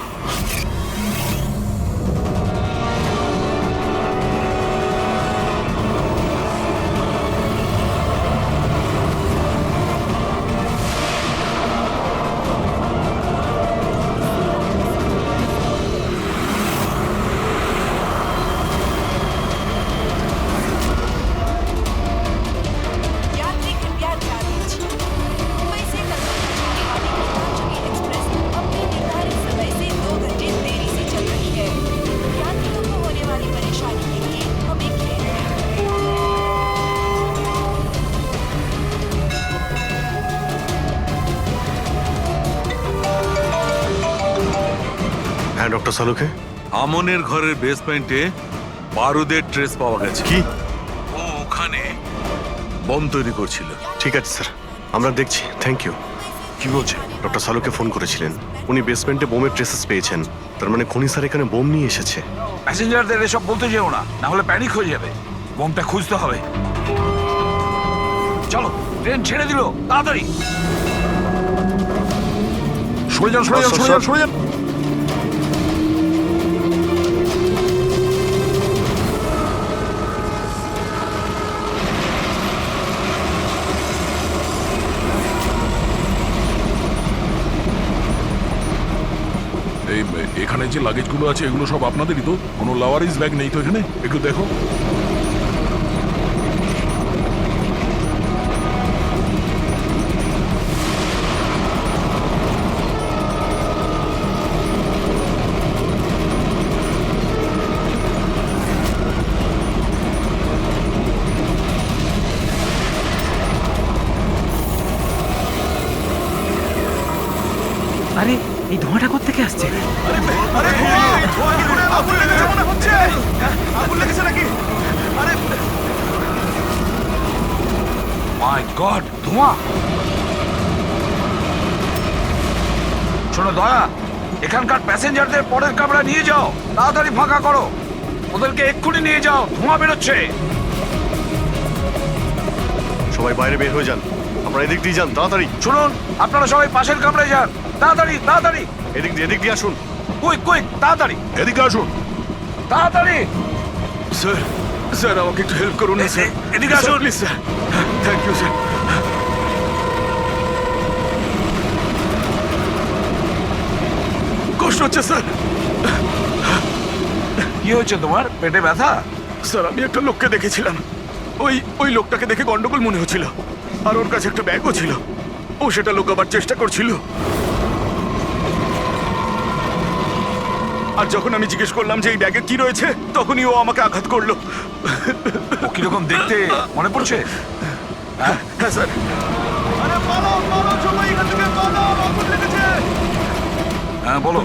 यात्री कृपया ध्यान दीजिए। मुंबई से कलकत्ता जाने वाली एक्सप्रेस अपने निर्धारित समय से 2 घंटे देरी से चल रही है। यात्रियों को होने वाली परेशानी के लिए हमें खेद है। হ্যাঁ ডক্টর সালুকে। আমনের ঘরের বেসমেন্টে বারুদের ট্রেস পাওয়া গেছে। কি? ও ওখানে বোম তৈরি করছিল। ঠিক আছে স্যার, আমরা দেখছি। Thank you. কি বলছে? ডক্টর সালুকে ফোন করেছিলেন, উনি বেসমেন্টে বোমের ট্রেসেস পেয়েছেন। তার মানে খুনি স্যার এখানে বোম নিয়ে এসেছে। প্যাসেঞ্জারদের এসব বলতে যেও না, না হলে প্যানিক হয়ে যাবে। বোমটা খুঁজতে হবে। চলো, ট্রেন ছেড়ে দিল, তাড়াতাড়ি সরে যান, সরে যান, সরে যান, সরে যান। এই এখানে যে লাগেজগুলো আছে এগুলো সব আপনাদেরই তো? কোনো লাওয়ারিস ব্যাগ নেই তো এখানে? একটু দেখো। আরে এই ধোঁয়াটা কোত্থেকে আসছে? মাই গড, ধোঁয়া! শোনো দয়া, এখানকার প্যাসেঞ্জারদের পরের কামরা নিয়ে যাও, তাড়াতাড়ি ফাঁকা করো। ওদেরকে এক্ষুনি নিয়ে যাও, ধোঁয়া বেরোচ্ছে। সবাই বাইরে বের হয়ে যান, আপনারা এদিক দিয়ে যান তাড়াতাড়ি। শুনুন, আপনারা সবাই পাশের কামরায় যান, তাড়াতাড়ি তাড়াতাড়ি। এদিক দিয়ে আসুন। কুইক কুইক, তাড়াতাড়ি এদিকে আসুন। তাড়াতাড়ি। স্যার, স্যার আমাকে একটু হেল্প করুন না স্যার। এদিকে আসুন please sir. Thank you sir. কষ্ট হচ্ছে স্যার। কি হয়েছে তোমার? পেটে ব্যথা? স্যার, আমি একটা লোককে দেখেছিলাম। ওই লোকটাকে দেখে গন্ডগোল মনে হচ্ছিল, আর ওর কাছে একটা ব্যাগও ছিল। ও সেটা লুকাবার চেষ্টা করছিল। আর যখন আমি জিজ্ঞেস করলাম যে এই ব্যাগে কি রয়েছে, তখনই ও আমাকে আঘাত করলো। ও কিরকম দেখতে মনে পড়ছে? হ্যাঁ স্যার। হ্যাঁ বলো।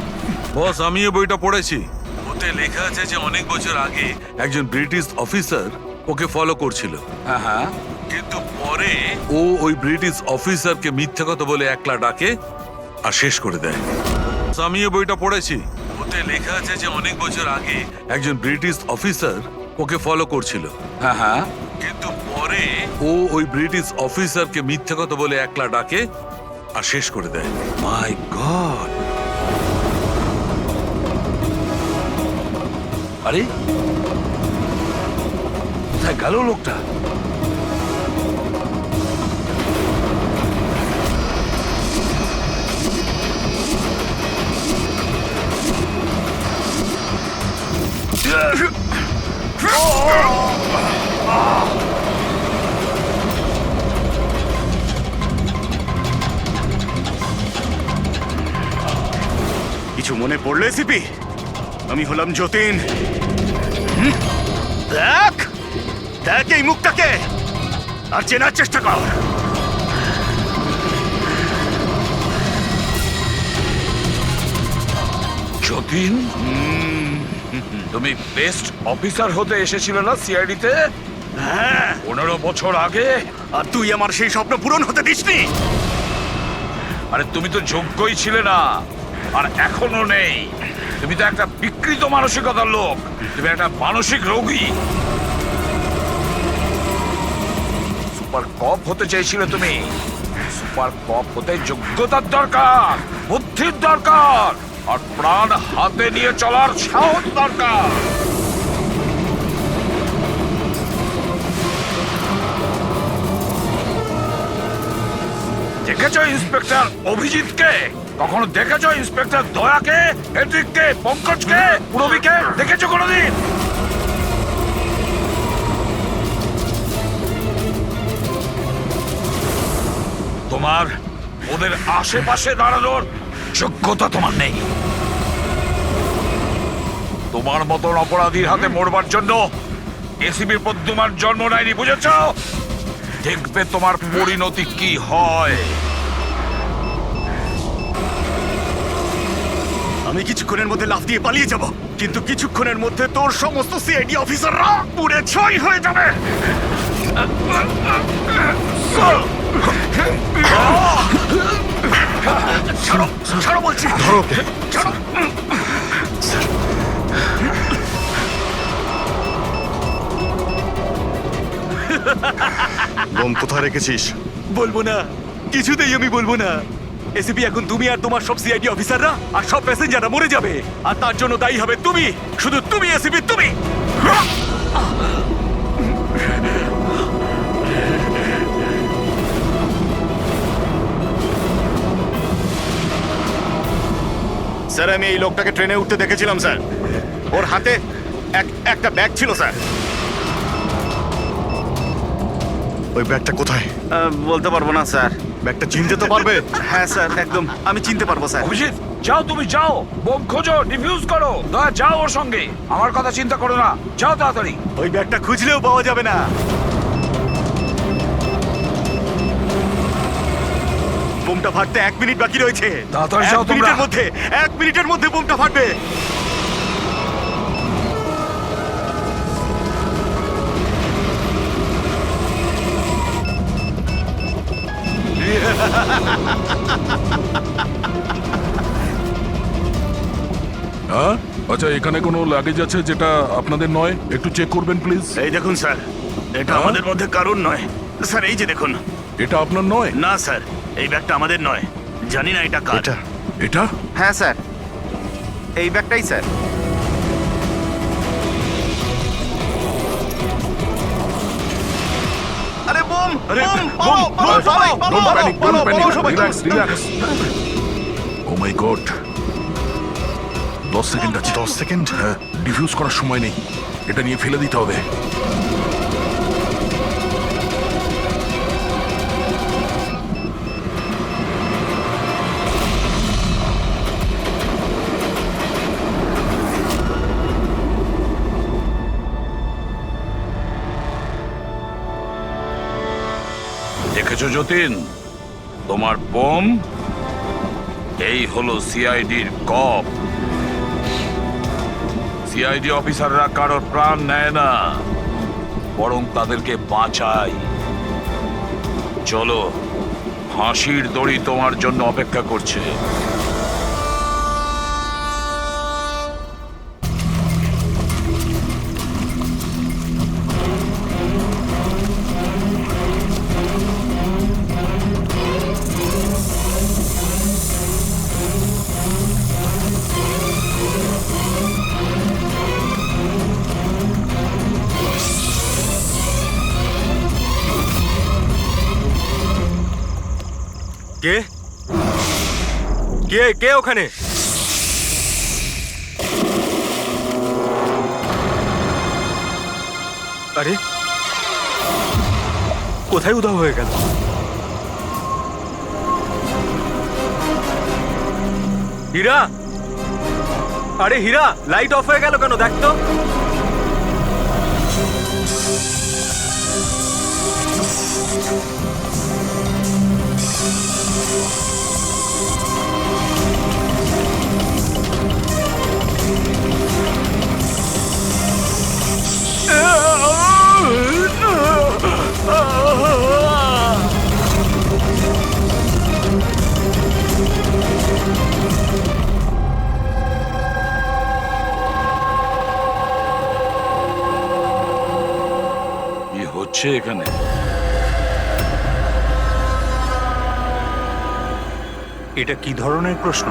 বস, আমি এই বইটা পড়েছি। ওতে লেখা আছে যে অনেক বছর আগে একজন ব্রিটিশ অফিসার ওকে ফলো করছিল। হ্যাঁ হ্যাঁ। কিন্তু পরে ও ওই ব্রিটিশ অফিসারকে মিথ্যে কথা বলে একলা ডাকে আর শেষ করে দেয়। আমি এই বইটা পড়েছি। ওতে লেখা আছে যে অনেক বছর আগে একজন ব্রিটিশ অফিসার ওকে ফলো করছিল। হ্যাঁ হ্যাঁ। কিন্তু পরে ও ওই ব্রিটিশ অফিসারকে মিথ্যে কথা বলে একলা ডাকে আর শেষ করে দেয়। মাই গড! আরে কোথায় গেল লোকটা? কিছু মনে পড়লে সিপি? আমি হলাম যতীন। দেখ দেখ এই মুখটাকে, আর চেনার চেষ্টা কর। যতীন, তুমি বেস্ট অফিসার হতে এসেছিলে না সিআইডি তে? হ্যাঁ, 15 বছর আগে। আর তুই আমার সেই স্বপ্ন পূরণ হতে দিসনি। আরে তুমি তো যোগ্যই ছিলে না, আর এখনো নেই। তুমি তো একটা বিকৃত মানসিকতার লোক। তুমি একটা মানসিক রোগী। সুপার কপ হতে চেয়েছিলে তুমি। সুপার কপ হতে যোগ্যতার দরকার, বুদ্ধির দরকার, আর প্রাণ হাতে নিয়ে চলার সাহস দরকার। দেখেছো ইন্সপেক্টর অভিজিৎকে? কখনো দেখেছো ইন্সপেক্টর দয়াকে, হেড্রিককে, পঙ্কজকে, পুরবীকে? দেখেছো কোনোদিন? তোমার ওদের আশেপাশে দাঁড়ানোর যোগ্যতা তোমার নেই। তোমার মতন অপরাধীর হাতে মরবার জন্য এসিবির প্রদ্যুমান জন্ম নেয়নি, বুঝেছ? দেখবে তোমার পরিণতি কি হয়। আমি কিছুক্ষণের মধ্যে লাফ দিয়ে পালিয়ে যাব, কিন্তু কিছুক্ষণের মধ্যে তোর সমস্ত সিআইডি অফিসাররা পুড়ে ছাই হয়ে যাবে। ছাড়ো, ছাড়ো বলছি। ধরো। ছাড়ো। বোম কোথায় রেখেছিস? বলবো না, কিছুতেই আমি বলবো না। এসিপি, এখন তুমি আর তোমার সব সিআইডি অফিসাররা আর সব প্যাসেঞ্জাররা মরে যাবে, আর তার জন্য দায়ী হবে তুমি, শুধু তুমি এসিপি, তুমি। স্যার, আমি এই লোকটাকে ট্রেনে উঠতে দেখেছিলাম স্যার। ওর হাতে একটা ব্যাগ ছিল স্যার। ওই ব্যাগটা কোথায়? বলতে পারবো না স্যার। ব্যাগটা চিনতে তো পারবে? হ্যাঁ স্যার, একদম আমি চিনতে পারবো স্যার। অভিজিৎ, যাও, তুমি যাও, বোম খোঁজো, ডিফিউজ করো। দয়া, যাও ওর সঙ্গে। আমার কথা চিন্তা করো না, যাও তাড়াতাড়ি। ওই ব্যাগটা খুঁজলেও পাওয়া যাবে না। বোমটা ফাটতে 1 মিনিট বাকি রয়েছে। তাড়াতাড়ি যাও তোমরা। 1 মিনিটের মধ্যে বোমটা ফাটবে। হ্যাঁ, আচ্ছা, এখানে কোনো লাগেজ আছে যেটা আপনাদের নয়? একটু চেক করবেন প্লিজ। এই দেখুন স্যার, এটা আমাদের মধ্যে কারণ নয় স্যার। এই যে দেখুন। এটা আপনার নয়? না স্যার, এই ব্যাগটা আমাদের নয়। জানি না এটা কার। এটা? হ্যাঁ স্যার, এই ব্যাগটাই স্যার। আরে বোম, বোম, পালাও, পালাও, সবাই, পালাও, পালাও, পালাও, সবাই। ও মাই গড, 10 সেকেন্ড আছে। 10 সেকেন্ড? হ্যাঁ, ডিফিউজ করার সময় নেই, এটা নিয়ে ফেলে দিতে হবে। দেখেছো যতীন, তোমার বোম এই হলো সিআইডির কপ। সিআইডি অফিসাররা কারোর প্রাণ নেয় না, বরং তাদেরকে বাঁচায়। চলো, ফাঁসির দড়ি তোমার জন্য অপেক্ষা করছে। কে কে কে ওখানে? আরে কোথায় উধাও হয়ে গেল? হীরা, আরে হীরা, লাইট অফ হয়ে গেল কেন? দেখ তো। কি হচ্ছে এখানে? এটা কি ধরনের প্রশ্ন?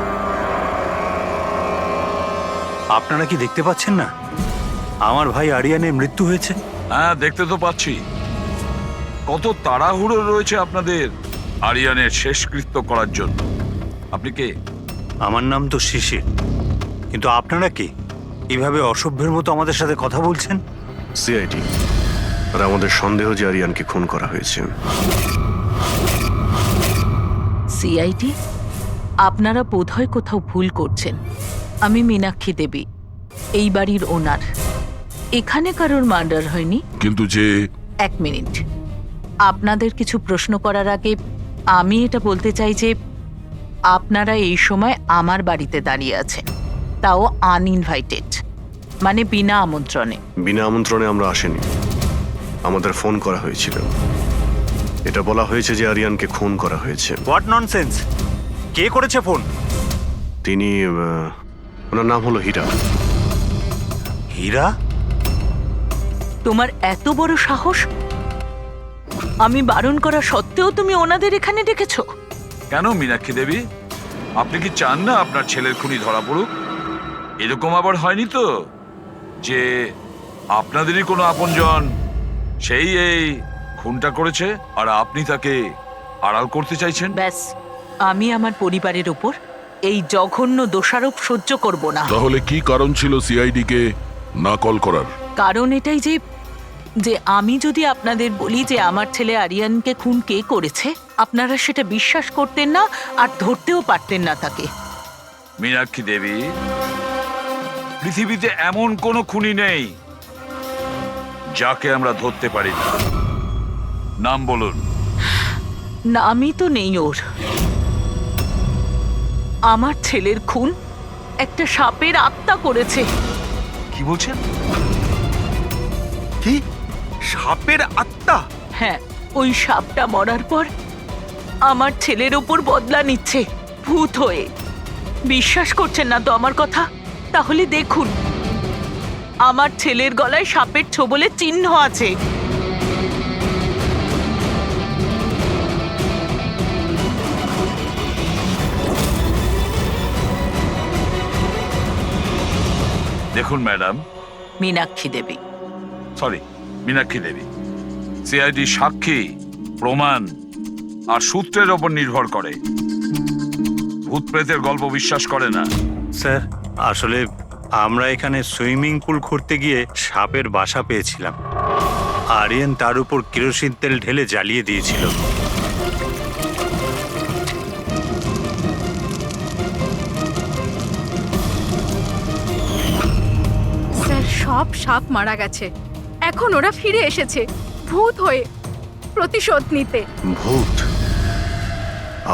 আপনারা কি দেখতে পাচ্ছেন না আমার ভাই আরিয়ানের মৃত্যু হয়েছে? হ্যাঁ, দেখতে তো পাচ্ছি। কত তাড়াহুড়ো রয়েছে আপনাদের আরিয়ানের শেষকৃত্য করার জন্য। আপনি কে? আমার নাম তো শিশির, কিন্তু আপনারা কি এভাবে অসভ্যের মতো আমাদের সাথে কথা বলছেন? সিআইডি, আর আমাদের সন্দেহ যে আরিয়ানকে খুন করা হয়েছে। সিআইডি, আপনারা বোধহয় কোথাও ভুল করছেন। আমি মীনাক্ষী দেবী, এই বাড়ির ওনার। এখানে কারোর মার্ডার হয়নি। কিন্তু যে... এক মিনিট, আপনাদের কিছু প্রশ্ন করার আগে আমি এটা বলতে চাই যে আপনারা এই সময় আমার বাড়িতে দাঁড়িয়ে আছেন, তাও আনইনভাইটেড, মানে বিনা আমন্ত্রণে। বিনা আমন্ত্রণে আমরা আসিনি, আমাদের ফোন করা হয়েছিল। এটা বলা হয়েছে যে আরিয়ানকে খুন করা হয়েছে। What nonsense! কে করেছে ফোন? তিনি ওনার নাম হলো হীরা। হীরা? তোমার এত বড় সাহস! আমি বারণ করা সত্ত্বেও তুমি ওনাদের এখানে ডেকেছো? কেন মীনাক্ষী দেবী, আপনি কি চান না আপনার ছেলের খুনি ধরা পড়ুক? এরকম আবার হয়নি তো যে আপনাদেরই কোনো আপনজন সেই এই খুনটা করেছে আর আপনি তাকে আড়াল করতে চাইছেন? ব্যাস, আমি আমার পরিবারের উপর এই জঘন্য দোষারোপ সহ্য করব না। তাহলে কি কারণ ছিল সিআইডি কে না কল করার? কারণ এটাই যে আমি যদি আপনাদের বলি যে আমার ছেলে আরিয়ানকে খুন কে করেছে, আপনারা সেটা বিশ্বাস করতেন না আর ধরতেও পারতেন না তাকে। মীনাক্ষী দেবী, পৃথিবীতে এমন কোনো খুনি নেই যাকে আমরা ধরতে পারি না। নাম বলুন। নামই তো নেই ওর। আমার ছেলের খুন একটা সাপের আত্মা করেছে। কি বলছেন? কি? সাপের আত্মা? হ্যাঁ, ওই সাপটা মরার পর আমার ছেলের ওপর বদলা নিচ্ছে ভূত হয়ে। বিশ্বাস করছেন না তো আমার কথা? তাহলে দেখুন, আমার ছেলের গলায় সাপের ছোবলের চিহ্ন আছে। দেখুন ম্যাডাম, মীনাক্ষী দেবী। সরি, মীনাক্ষী দেবী, সিআইডি সাক্ষী, প্রমাণ আর সূত্রের ওপর নির্ভর করে। ভূত প্রেতের গল্প বিশ্বাস করে না। স্যার, আসলে আমরা এখানে সুইমিং পুল খুঁড়তে গিয়ে সাপের বাসা পেয়েছিলাম। আরিয়ান তার উপর কেরোসিন তেল ঢেলে জ্বালিয়ে দিয়েছিল। স্যার, সব সাপ মারা গেছে, এখন ওরা ফিরে এসেছে ভূত হয়ে। প্রতিশোধ নিতে। ভূত?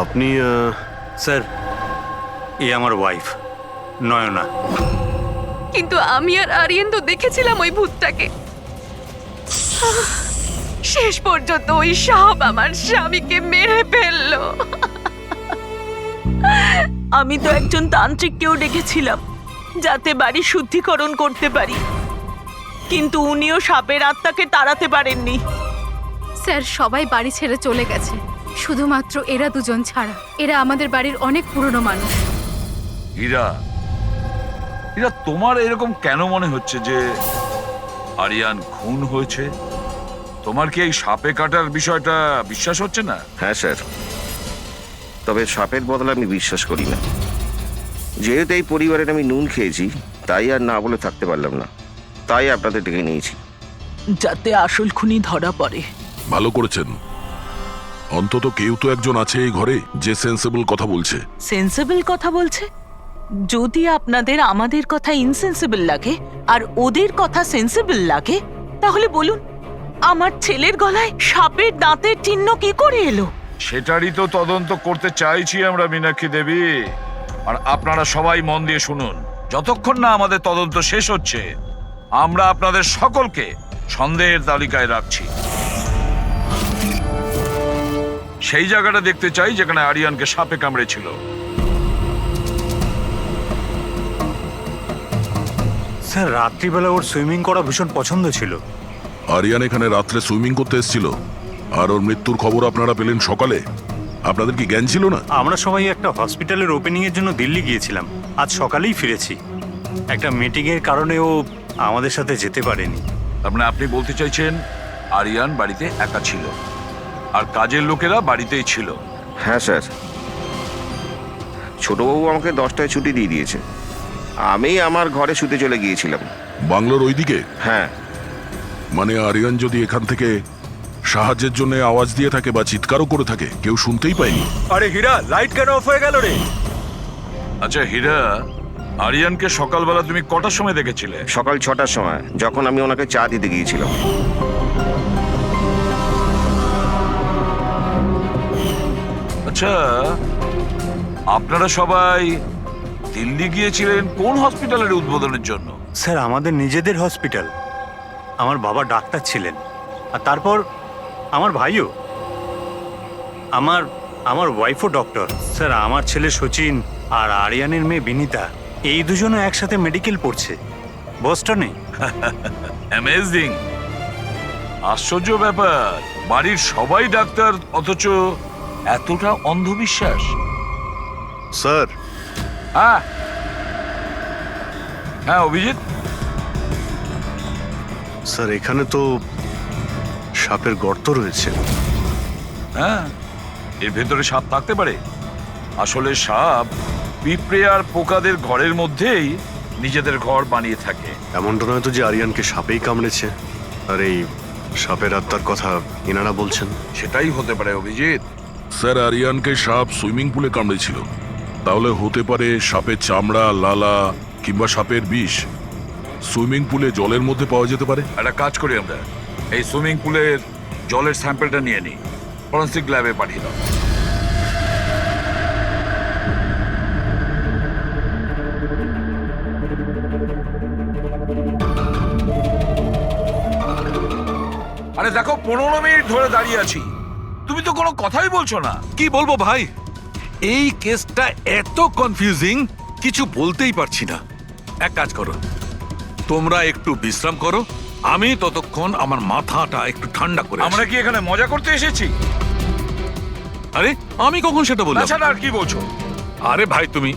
আপনি স্যার, এ আমার ওয়াইফ নয়না। কিন্তু আমি আর আরিয়ান তো দেখেছিলাম ওই ভূতটাকে। শেষ পর্যন্ত ওই সাপ আমার স্বামীকে মেরে ফেললো। আমি তো একজন তান্ত্রিককেও ডেকেছিলাম যাতে বাড়ি শুদ্ধিকরণ করতে পারি, কিন্তু উনিও সাপের আত্মাকে তাড়াতে পারেননি। স্যার, সবাই বাড়ি ছেড়ে চলে গেছে, শুধুমাত্র এরা দুজন ছাড়া। এরা আমাদের বাড়ির অনেক পুরনো মানুষ। হীরা, হীরা, তোমার এরকম কেন মনে হচ্ছে যে আরিয়ান খুন হয়েছে? তোমার কি এই সাপে কাটার বিষয়টা বিশ্বাস হচ্ছে না? হ্যাঁ স্যার, তবে সাপের বদলে আমি বিশ্বাস করি না। যেহেতু এই পরিবারের আমি নুন খেয়েছি, তাই আর না বলে থাকতে পারলাম না, তাই আপনাদের ডেকে নিয়েছি। যাতে আসল খুনি ধরা পড়ে। ভালো করেছেন। অন্তত কেউ তো একজন আছে এই ঘরে যে সেন্সেবল কথা বলছে। সেন্সেবল কথা বলছে? যদি আপনাদের আমাদের কথা ইনসেন্সিবল লাগে আর ওদের কথা সেন্সিবল লাগে, তাহলে বলুন আমার ছেলের গলায় সাপের দাঁতের চিহ্ন কি করে এলো? সেটারই তো তদন্ত করতে চাইছি আমরা, মীনাক্ষী দেবী। আর আপনারা সবাই মন দিয়ে শুনুন, যতক্ষণ না আমাদের তদন্ত শেষ হচ্ছে আমরা আপনাদের সকলকে সন্দেহের তালিকায় রাখছি। সেই জায়গাটা দেখতে চাই যেখানে আরিয়ানকে সাপে কামড়েছিল। স্যার, রাত্রিবেলা ওর সুইমিং করা ভীষণ পছন্দ ছিল। আরিয়ান এখানে রাত্রে সুইমিং করতে এসেছিল, আর ওর মৃত্যুর খবর আপনারা পেলেন সকালে। আপনাদের কি জ্ঞান ছিল না? আমরা সবাই একটা হসপিটালের ওপেনিং এর জন্য দিল্লি গিয়েছিলাম, আজ সকালেই ফিরেছি। একটা মিটিং এর কারণে ও আমাদের সাথে যেতে পারেনি। তার মানে আপনি বলতে চাইছেন আরিয়ান বাড়িতে একা ছিল আর কাজের লোকেরা বাড়িতেই ছিল? হ্যাঁ স্যার, ছোটবাবু আমাকে 10টায় ছুটি দিয়ে দিয়েছে। আমি আমার ঘরে শুতে চলে গিয়েছিলাম। বাংলোর ওইদিকে? হ্যাঁ। মানে আরিয়ান যদি এখান থেকে সাহায্যের জন্য আওয়াজ দিয়ে থাকে বা চিৎকারও করে থাকে, কেউ শুনতেই পায়নি? আরে হীরা, লাইট কেন অফ হয়ে গেল রে? আচ্ছা হীরা, আরিয়ানকে সকালবেলা তুমি কটার সময় দেখেছিলে? সকাল 6টার সময়, যখন আমি ওনাকে চা দিতে গিয়েছিলাম। আচ্ছা, আপনারা সবাই দিল্লি গিয়েছিলেন কোন হসপিটালের উদ্বোধনের জন্য? স্যার, আমাদের নিজেদের হসপিটাল। আমার বাবা ডাক্তার ছিলেন, আর তারপর আমার ভাইও, আমার ওয়াইফও ডক্টর। স্যার, আমার ছেলে সচিন আর আরিয়ানের মেয়ে বিনীতা, এই দুজনও একসাথে মেডিকেল পড়ছে বোস্টনে। অ্যামেজিং, আশ্চর্য ব্যাপার। বাড়ির সবাই ডাক্তার, অথচ এতটা অন্ধবিশ্বাস। স্যার। হ্যাঁ হ্যাঁ, অভিজিৎ। স্যার, এখানে তো সাপের গর্ত রয়েছে। হ্যাঁ, এর ভেতরে সাপ থাকতে পারে। আসলে সাপ পিঁপড়ে আর পোকাদের ঘরের মধ্যেই নিজেদের ঘর বানিয়ে থাকে। এমনটা নয় তো যে আরিয়ানকে সাপেই কামড়েছে আর এই সাপের আত্মার কথা এনারা বলছেন? সেটাই হতে পারে অভিজিৎ। স্যার, আরিয়ানকে সাপ সুইমিং পুলে কামড়েছিল, তাহলে হতে পারে সাপের চামড়া, লালা কিংবা সাপের বিষ সুইমিং পুলে জলের মধ্যে পাওয়া যেতে পারে। একটা কাজ করি আমরা, এই সুইমিং পুলের জলের স্যাম্পলটা নিয়ে নিই, ফরেন্সিক ল্যাবে পাঠিয়ে দাও। আরে দেখো, 15 মিনিট ধরে দাঁড়িয়ে আছি, তুমি তো কোনো কথাই বলছো না। কি বলবো ভাই, এই কেসটা এত কনফিউজিং, কিছু বলতেই পারছি না। এক কাজ করো, তোমরা একটু বিশ্রাম করো, আমি ততক্ষণ আমার মাথাটা একটু ঠান্ডা করে। আমরা কি এখানে মজা করতে এসেছি? আরে আমি কখন সেটা বললাম? আচ্ছা, আর কি বলছো? আরে ভাই তুমি,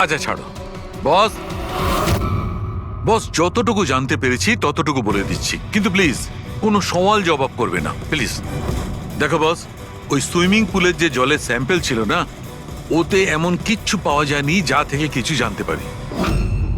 আচ্ছা ছাড়ো। বস, বস যতটুকু জানতে পেরেছি ততটুকু বলে দিচ্ছি, কিন্তু প্লিজ কোনো সওয়াল জবাব করবে না প্লিজ। দেখো বস, ওই সুইমিং পুলের যে জলের স্যাম্পল ছিল না, ওতে এমন কিচ্ছু পাওয়া যায়নি যা থেকে কিছু জানতে পারি।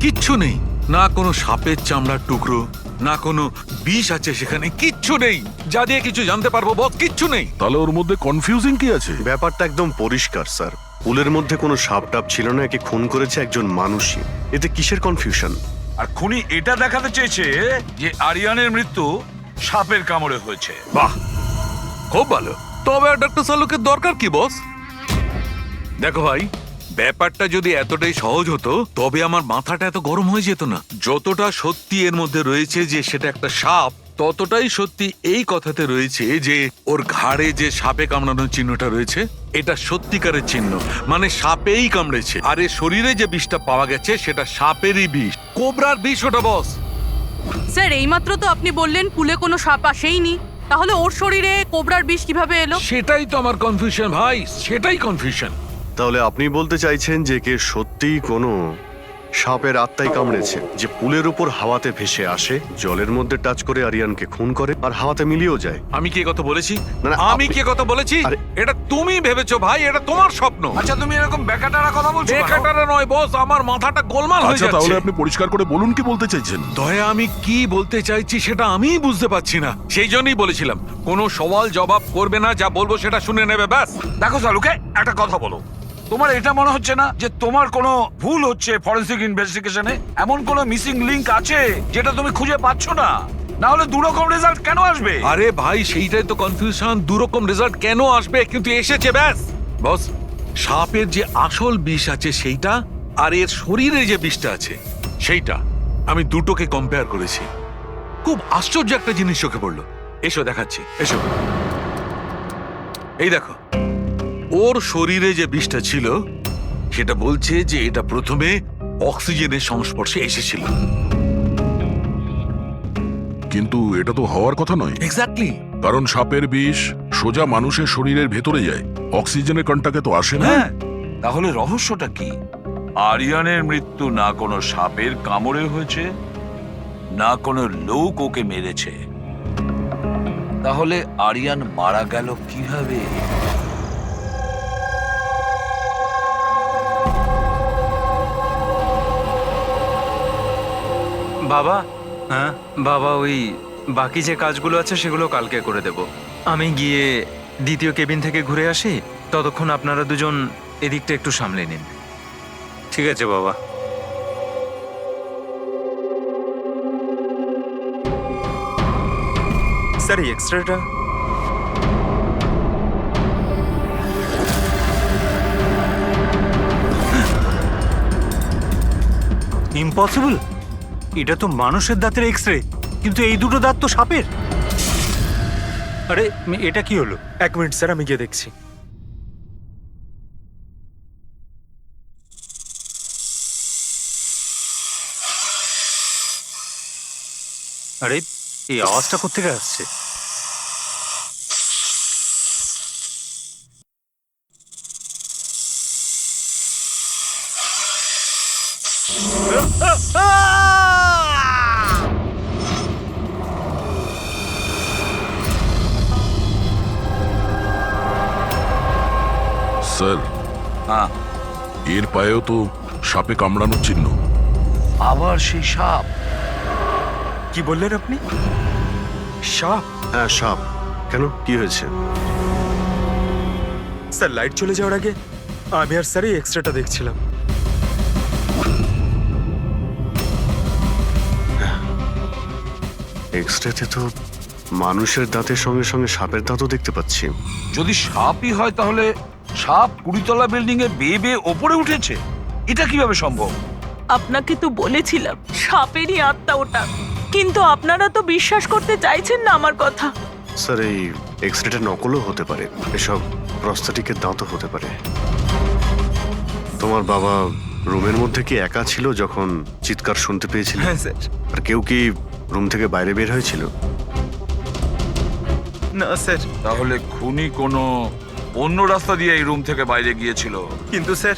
কিচ্ছু নেই, না কোনো সাপের চামড়ার টুকরো, না কোনো বিষ আছে সেখানে, কিচ্ছু নেই যা দিয়ে কিছু জানতে পারবো বস, কিচ্ছু নেই। তাহলে ওর মধ্যে কনফিউজিং কি আছে? ব্যাপারটা একদম পরিষ্কার স্যার, পুলের মধ্যে কোনো সাপ টাপ ছিল না, একে খুন করেছে একজন মানুষই। এতে কিসের কনফিউশন? আর খুনি এটা দেখাতে চেয়েছে যে আরিয়ানের মৃত্যু সাপের কামড়ে হয়েছে। বাহ, খুব ভালো। তবে আর ডক্টর সালুকের দরকার কি বস? দেখো ভাই, ব্যাপারটা যদি এতটাই সহজ হতো তবে আমার মাথাটা এত গরম হয়ে যেত না। যতটা সত্যি এর মধ্যে রয়েছে যে সেটা একটা সাপ, ততটাই সত্যি এই কথাতে রয়েছে যে ওর ঘাড়ে যে সাপে কামড়ানোর চিহ্নটা রয়েছে এটা সত্যিকারের চিহ্ন, মানে সাপেই কামড়েছে। আর এর শরীরে যে বিষটা পাওয়া গেছে সেটা সাপেরই বিষ, কোবরার বিষ ওটা বস। স্যার এইমাত্র তো আপনি বললেন পুলে কোনো সাপ আসেইনি, তাহলে ওর শরীরে কোবরার বিষ কিভাবে এলো? সেটাই তো আমার কনফিউশন ভাই, সেটাই কনফিউশন। তাহলে আপনি বলতে চাইছেন যে কে সত্যিই কোনো সাপের আত্মাই কামড়েছে, যে পুলের উপর হাওয়াতে ভেসে আসে, জলের মধ্যে টাচ করে আরিয়ানকে খুন করে আর হাওয়াতে মিলিয়েও যায়। আমি কি কথা বলেছি? না, আমি কি কথা বলেছি? এটা তুমি ভেবেছো ভাই, এটা তোমার স্বপ্ন। আচ্ছা তুমি এরকম বেকাটারা কথা বলছো? বেকাটারা নয় বস, আমার মাথাটা গোলমাল হয়ে আচ্ছা যাচ্ছে। তাহলে আপনি পরিষ্কার করে বলুন কি বলতে চাইছেন। দয়া, আমি কি বলতে চাইছি সেটা আমিই বুঝতে পারছি না, সেই জন্যই বলেছিলাম কোনো সওয়াল জবাব করবে না, যা বলবো সেটা শুনে নেবে ব্যাস। দেখো সালুকে, একটা কথা বলো, তোমার এটা মনে হচ্ছে না যে তোমার কোনো ভুল হচ্ছে ফরেনসিক ইনভেস্টিগেশনে? এমন কোনো মিসিং লিংক আছে যেটা তুমি খুঁজে পাচ্ছ না? না হলে দুরকম রেজাল্ট কেন আসবে? আরে ভাই, সেইটাই তো কনফিউশন, দুরকম রেজাল্ট কেন আসবে, কিন্তু এসেছে ব্যাস। বস, সাপের যে আসল বিষ আছে সেইটা আর এর শরীরে যে বিষটা আছে সেইটা আমি দুটোকে কম্পেয়ার করেছি। খুব আশ্চর্য একটা জিনিস চোখে পড়লো। এসো দেখাচ্ছি, এসো। এই দেখো, ওর শরীরে যে বিষটা ছিল সেটা বলছে যে এটা প্রথমে অক্সিজেনের সংস্পর্শে এসেছিল। কিন্তু এটা তো হওয়ার কথা নয়। এক্স্যাক্টলি। কারণ সাপের বিষ সোজা মানুষের শরীরের ভেতরে যায়, অক্সিজেনের কন্টাক্টে তো আসে না। হ্যাঁ, তাহলে রহস্যটা কি? আরিয়ানের মৃত্যু না কোনো সাপের কামড়ে হয়েছে, না কোনো লোক ওকে মেরেছে। তাহলে আরিয়ান মারা গেল কিভাবে? বাবা, হ্যাঁ বাবা, ওই বাকি যে কাজগুলো আছে সেগুলো কালকে করে দেব। আমি গিয়ে দ্বিতীয় কেবিন থেকে ঘুরে আসি, ততক্ষণ আপনারা দুজন এদিকটা একটু সামলে নিন। ঠিক আছে বাবা। স্যার, এই এক্সট্রাটা ইম্পসিবল, এটা তো মানুষের দাঁতের এক্স রে, কিন্তু এই দুটো দাঁত তো সাপের। আরে এটা কি হলো? 1 মিনিট স্যার, আমি গিয়ে দেখছি। আরে এই আওয়াজটা কোত্থেকে আসছে? স্যার, এর পায়েও তো সাপে কামড়ানোর চিহ্ন। আবার সেই সাপ? কি বললেন আপনি? সাপ? হ্যাঁ সাপ। কেন, কি হয়েছে? স্যার, লাইট চলে যাওয়ার আগে আমি আর স্যার এই এক্সট্রাটা দেখছিলাম। এক্সরেতে তো মানুষের দাঁতের সঙ্গে সঙ্গে সাপের দাঁতও দেখতে পাচ্ছি। যদি সাপই হয় তাহলে সাপ 20তলা বিল্ডিং এ বেয়ে বেয়ে ওপরে উঠেছে, এটা কিভাবে সম্ভব? আপনাকে তো বলেছিলাম সাপেরই আত্মা ওটা, কিন্তু আপনারা তো বিশ্বাস করতে চাইছেন না আমার কথা। স্যার, এই এক্সরেটা নকলও হতে পারে, এসব প্রস্থেটিকের দাঁতও হতে পারে। তোমার বাবা রুমের মধ্যে কি একা ছিল যখন চিৎকার শুনতে পেয়েছিল? হ্যাঁ স্যার। আর কেউ কি রুম থেকে বাইরে বের হয়েছিল? না স্যার। তাহলে খুনি কোনো অন্য রাস্তা দিয়ে এই রুম থেকে বাইরে গিয়েছিল। কিন্তু স্যার,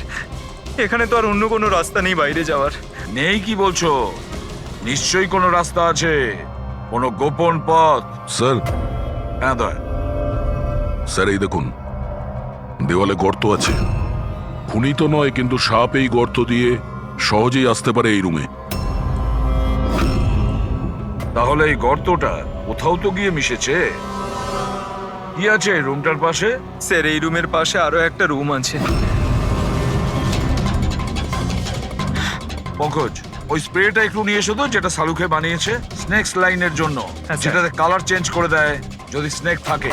এখানে তো আর অন্য কোনো রাস্তা নেই বাইরে যাওয়ার। নেই কি বলছো? নিশ্চয়ই কোনো রাস্তা আছে, কোনো গোপন পথ। স্যার। হ্যাঁ দয়া। স্যার, এই দেখুন, দেওয়ালে গর্ত আছে। খুনি তো নয়, কিন্তু সাপ এই গর্ত দিয়ে সহজেই আসতে পারে এই রুমে। তাহলে এই গর্তটা কোথাও তো গিয়ে মিশেছে। কি আছে এই রুমটার পাশে? স্যার, এই রুমের পাশে আরো একটা রুম আছে। পঙ্কজ, ওই স্প্রেটা একটু নিয়ে এসো তো, যেটা সালুকে বানিয়েছে স্নেক লাইনের জন্য, যেটাতে কালার চেঞ্জ করে দেয় যদি স্নেক থাকে।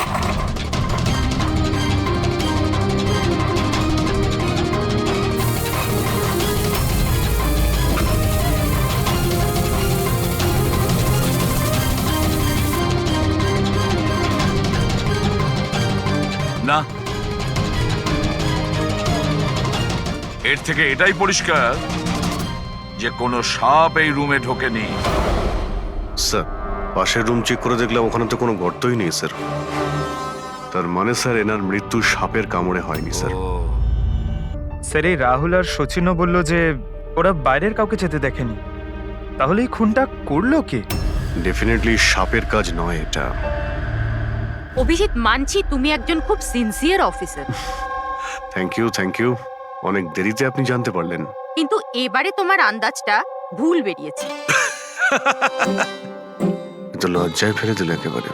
না, এর থেকে এটাই পরিষ্কার যে কোনো সাপ এই রুমে ঢোকেনি। স্যার, পাশের রুম চেক করে দেখলাম ওখানে তো কোনো গর্তই নেই স্যার। তার মানে স্যার এনার মৃত্যু সাপের কামড়ে হয়নি স্যার। স্যার, এই রাহুল আর সচিনও বলল যে ওরা বাইরের কাউকে যেতে দেখেনি। তাহলে এই খুনটা করলো কে? ডেফিনেটলি সাপের কাজ নয় এটা। অভিজিৎ, মানছি তুমি একজন খুব সিনসিয়ার অফিসার, থ্যাংক ইউ। অনেক দেরিতে আপনি জানতে পারলেন। কিন্তু এবারে তোমার আন্দাজটা ভুল বেরিয়েছে। তো লজ্জায় ফেলে দিল একেবারে।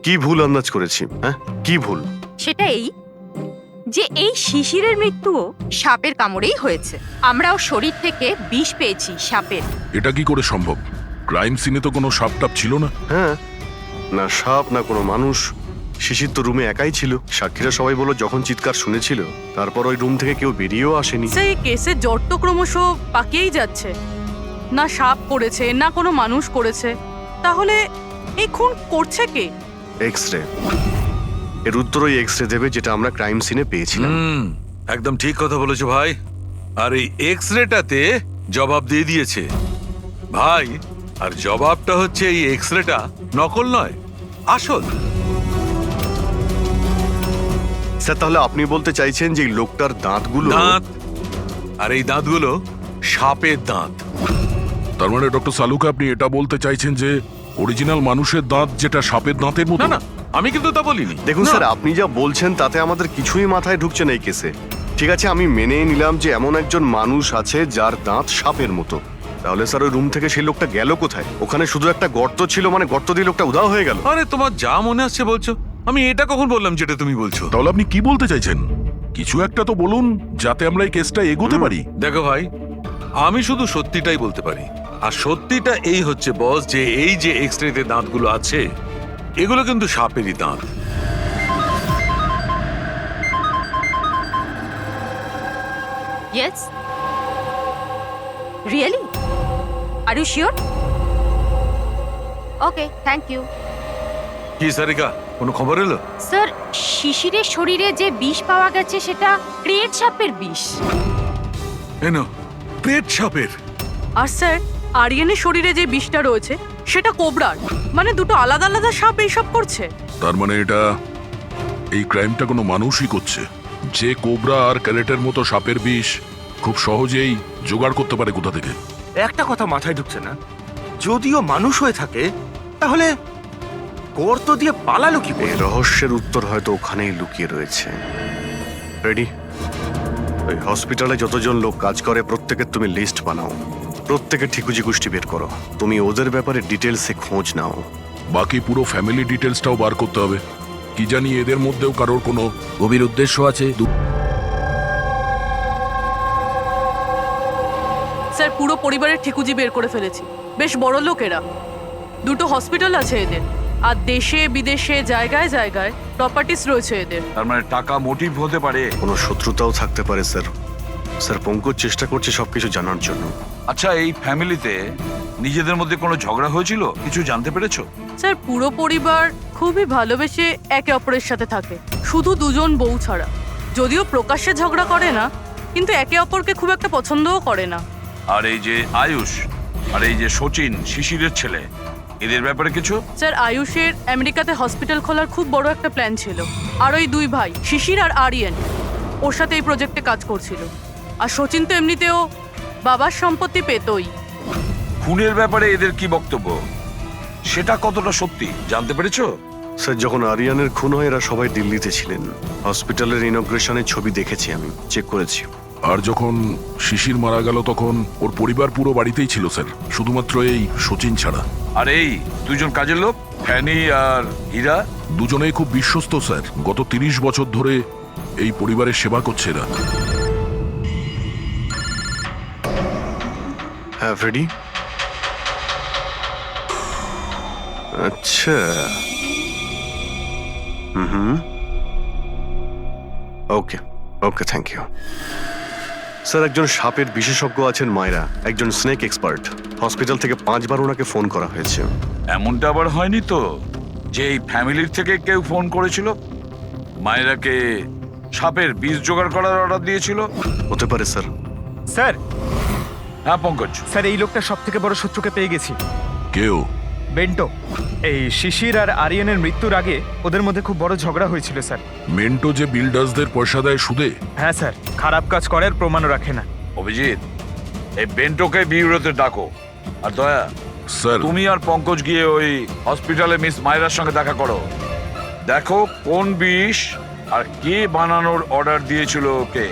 কি ভুল আন্দাজ করেছি? হ্যাঁ, কি ভুল? সেটা এই যে এই শিশিরের মৃত্যুও সাপের কামড়েই হয়েছে। আমরা ওর শরীর থেকে বিষ পেয়েছি সাপের। এটা কি করে সম্ভব? ক্রাইম সিনে তো কোনো সাপ টাপ ছিল না। হ্যাঁ, না সাপ না কোনো মানুষ। শিশির তো রুমে একাই ছিল। সাক্ষীরা সবাই বলল যখন চিৎকার শুনেছিল তারপর ওই রুম থেকে কেউ বেরিয়েও আসেনি। সেই কেসের জট তো ক্রমশ পাকিয়েই যাচ্ছে। না সাপ করেছে না কোনো মানুষ করেছে, তাহলে এই খুন করছে কে? এক্স-রে। এর উত্তর ওই এক্স-রে দেবে যেটা আমরা ক্রাইম সিনে পেয়েছিলাম। একদম ঠিক কথা বলেছো ভাই। আর এই এক্সরেটাতে জবাব দিয়ে দিয়েছে ভাই। আর জবাবটা হচ্ছে এই এক্সরেটা নকল নয়, আসল। স্যার, তাহলে আপনি বলতে চাইছেন যে এই লোকটার দাঁতগুলো আর এই দাঁতগুলো সাপের দাঁত। তার মানে ডক্টর সালুকা আপনি এটা বলতে চাইছেন যে অরিজিনাল মানুষের দাঁত যেটা সাপের দাঁতের মতো? না, আমি কিন্তু তা বলিনি। দেখুন স্যার, আপনি যা বলছেন তাতে আমাদের কিছুই মাথায় ঢুকছে না এই কেসে। ঠিক আছে, আমি মেনে নিলাম যে এমন একজন মানুষ আছে যার দাঁত সাপের মতো। তাহলে স্যার ওই রুম থেকে সেই লোকটা গেল কোথায়? ওখানে শুধু একটা গর্ত ছিল, মানে গর্ত দিয়ে লোকটা উধাও হয়ে গেল। আরে তোমার যা মনে আসছে বলছো। আমি এটা কখন বললাম যেটা তুমি বলছো? তাহলে আপনি কি বলতে চাইছেন? কিছু একটা তো বলুন যাতে আমরা এই কেসটা এগোতে পারি। দেখো ভাই, আমি শুধু সত্যিটাই বলতে পারি। আর সত্যিটা এই হচ্ছে বস, যে এই যে এক্সরেতে দাঁতগুলো আছে এগুলো কিন্তু সাপেরই দাঁত। Yes? Really? Are you sure? Okay, thank you. কি সারিকা, কোনো খবর এলো? স্যার, শিশিরের শরীরে যে বিষ পাওয়া গেছে সেটা ক্রিয়েট সাপের বিষ। এনো, পেট সাপের। আর স্যার, আরিয়ানের শরীরে যে বিষটা রয়েছে সেটা কোবরার। মানে দুটো আলাদা আলাদা সাপ এইসব করছে। তার মানে এটা এই ক্রাইমটা কোনো মানুষই করছে, যে কোবরা আর ক্যারেটের মতো সাপের বিষ খুব সহজেই জোগাড় করতে পারে কোথা থেকে। একটা কথা মাথায় ঢুকছে না, যদিও মানুষ হয়ে থাকে তাহলে গর্ত দিয়ে পালালো কি করে? এই রহস্যের উত্তর হয়তো ওখানেই লুকিয়ে রয়েছে। রেডি? ওই হসপিটালে যতজন লোক কাজ করে প্রত্যেকের তুমি লিস্ট বানাও, প্রত্যেকের ঠিকুজি গোষ্ঠী বের করো। তুমি ওদের ব্যাপারে ডিটেলসে খোঁজ নাও। বাকি পুরো ফ্যামিলি ডিটেলসটাও বার করতে হবে। কি জানি এদের মধ্যেও কারোর কোনো গভীর উদ্দেশ্য আছে। স্যার, পুরো পরিবারের ঠিকুজি বের করে ফেলেছি। বেশ বড় লোকেরা। দুটো হসপিটাল আছে এদের, আর দেশে বিদেশে জায়গায় জায়গায় প্রপার্টিস রয়েছে এদের। তার মানে টাকা মোটিভ হতে পারে। কোনো শত্রুতাও থাকতে পারে স্যার। স্যার, পঙ্কজ চেষ্টা করছে সবকিছু জানার জন্য। আচ্ছা, এই ফ্যামিলিতে নিজেদের মধ্যে কোনো ঝগড়া হয়েছিল? কিছু জানতে পেরেছো? স্যার, পুরো পরিবার খুবই ভালোবেসে একে অপরের সাথে থাকে, শুধু দুজন বউ ছাড়া। যদিও প্রকাশ্যে ঝগড়া করে না, কিন্তু একে অপরকে খুব একটা পছন্দও করে না। আর এই যে আয়ুষ আর এই যে সচিন, শিশিরের ছেলে, এদের ব্যাপারে কিছু? স্যার, আয়ুষের আমেরিকাতে হসপিটাল খোলার খুব বড় একটা প্ল্যান ছিল। আর ওই দুই ভাই শিশির আর আরিয়ান ওর সাথে এই প্রজেক্টে কাজ করছিল। আর সচিন তো এমনিতেও বাবার সম্পত্তি পেতই। খুনের ব্যাপারে এদের কি বক্তব্য, সেটা কতটা সত্যি জানতে পেরেছো? স্যার, যখন আরিয়ানের খুন হয় এরা সবাই দিল্লিতে ছিলেন। হসপিটালের ইনগ্রেশনের ছবি দেখেছি, আমি চেক করেছি। আর যখন শিশির মারা গেল তখন ওর পরিবার পুরো বাড়িতেই ছিল স্যার, শুধুমাত্র এই সচিন ছাড়া। আর এই দুজন কাজের লোক, ফ্যানি আর হীরা, দুজনেই খুব বিশ্বস্ত স্যার। গত 30 বছর ধরে এই পরিবারের সেবা করছে এরা। হ্যাঁ ফ্রেডি। আচ্ছা, ওকে ওকে, থ্যাংক ইউ স্যার। একজন সাপের বিশেষজ্ঞ আছেন মায়রা, একজন স্নেক এক্সপার্ট। হসপিটাল থেকে 5 বার ওনাকে ফোন করা হয়েছে। এমনটা আবার হয়নি তো যে এই ফ্যামিলির থেকে কেউ ফোন করেছিল? মায়েরাকে সাপের বীজ জোগাড় করার অর্ডার দিয়েছিল? হতে পারে স্যার। স্যার। হ্যাঁ পঙ্কজ। স্যার এই লোকটা সব থেকে বড় শত্রুকে পেয়ে গেছি। কেউ? বেন্টো। এই শিশির আর আরিয়ানের মৃত্যুর আগে ওদের মধ্যে খুব বড় ঝগড়া হয়েছিল স্যার। মেন্টো যে বিল্ডার্সদের পয়সা দেয় সুদে? হ্যাঁ স্যার, খারাপ কাজ করে আর প্রমাণও রাখে না। অভিজিৎ, এই বেন্টোকে বিউরোতে ডাকো। আর দয়া স্যার, তুমি আর পঙ্কজ গিয়ে ওই হসপিটালে মিস মায়রার সঙ্গে দেখা করো। দেখো কোন বিষ আর কে বানানোর অর্ডার দিয়েছিল ওকে।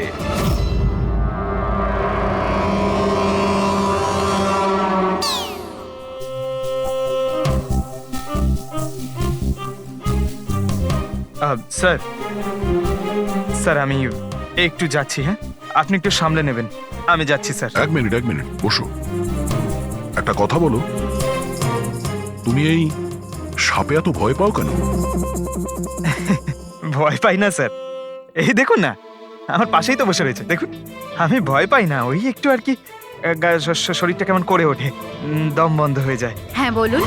স্যার স্যার আমি একটু যাচ্ছি। হ্যাঁ, আপনি একটু সামলে নেবেন। আমি যাচ্ছি স্যার। এক মিনিট বসো। একটা কথা বলো, তুমি এই সাপে এত ভয় পাও কেন? ভয় পাই না স্যার, এই দেখুন না, আমার পাশেই তো বসে রয়েছে, দেখুন। আমি ভয় পাই না, ওই একটু আর কি শরীরটা কেমন করে ওঠে, দম বন্ধ হয়ে যায়। হ্যাঁ বলুন।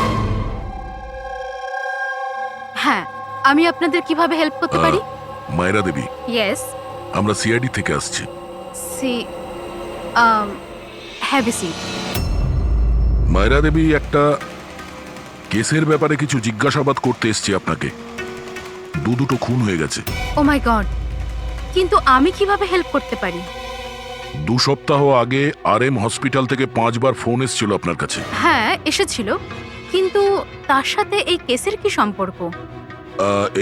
হ্যাঁ, আমি আপনাদের কিভাবে হেল্প করতে পারি? মায়রা দেবী, ইয়েস। আমরা সিআইডি থেকে আসছি। Have a seat. মায়রা দেবী, একটা কেসের ব্যাপারে কিছু জিজ্ঞাসাবাদ করতে এসছি আপনাকে। দুটো খুন হয়ে গেছে। ও মাই গড, কিন্তু আমি কিভাবে হেল্প করতে পারি? 2 সপ্তাহ আগে RM হসপিটাল থেকে 5 বার ফোন এসেছিল আপনার কাছে। হ্যাঁ এসেছিল, কিন্তু তার সাথে এই কেসের কি সম্পর্ক?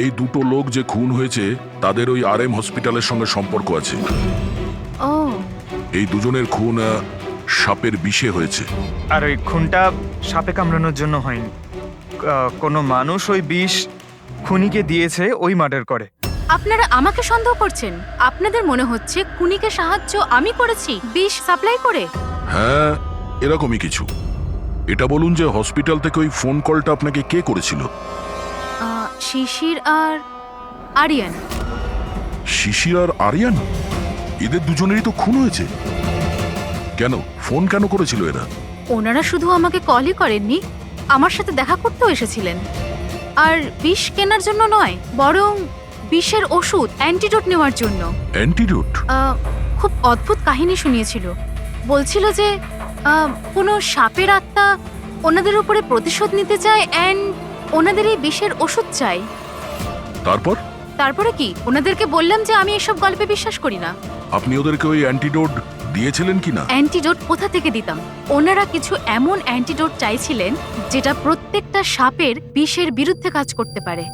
এই 2 লোক যে খুন হয়েছে তাদের ওই RM হসপিটালের সঙ্গে সম্পর্ক আছে। ও, এই দুজনের খুন সাপের বিষে হয়েছে। আর ওই খুনটা সাপে কামড়ানোর জন্য হয়নি। কোনো মানুষ ওই বিষ খুনিকে দিয়েছে, ওই মার্ডার করে। আপনারা আমাকে সন্দেহ করছেন? আপনাদের মনে হচ্ছে খুনিকে সাহায্য আমি করেছি বিষ সাপ্লাই করে? হ্যাঁ, এরকমই কিছু। এটা বলুন যে হসপিটাল থেকে ওই ফোন কলটা আপনাকে কে করেছিল? শিশির আর আরিয়ান। শিশির আর আরিয়ান? এদের দুজনেরই তো খুন হয়েছে। কেন ফোন কেন করেছিল এরা? ওনারা শুধু আমাকে কলই করেননি, আমার সাথে দেখা করতেও এসেছিলেন। আর বিষ কেনার জন্য নয়, বরং বিষের ওষুধ অ্যান্টিডোট নেওয়ার জন্য। অ্যান্টিডোট? খুব অদ্ভুত কাহিনী শুনিয়েছিল। বলছিল যে কোনো সাপের আত্মা ওনাদের উপরে প্রতিশোধ নিতে চায় অ্যান্ড ওনাদের এই বিষের ওষুধ চাই। তারপরে কি? ওনাদেরকে বললাম যে আমি এসব গল্পে বিশ্বাস করি না। আপনি ওদেরকে ওই অ্যান্টিডোট দিয়েছিলেন কি না? অ্যান্টিডোট কোথা থেকে দিতাম? ওনারা কিছু এমন অ্যান্টিডোট চাইছিলেন যেটা প্রত্যেকটা সাপের বিষের বিরুদ্ধে কাজ করতে পারে।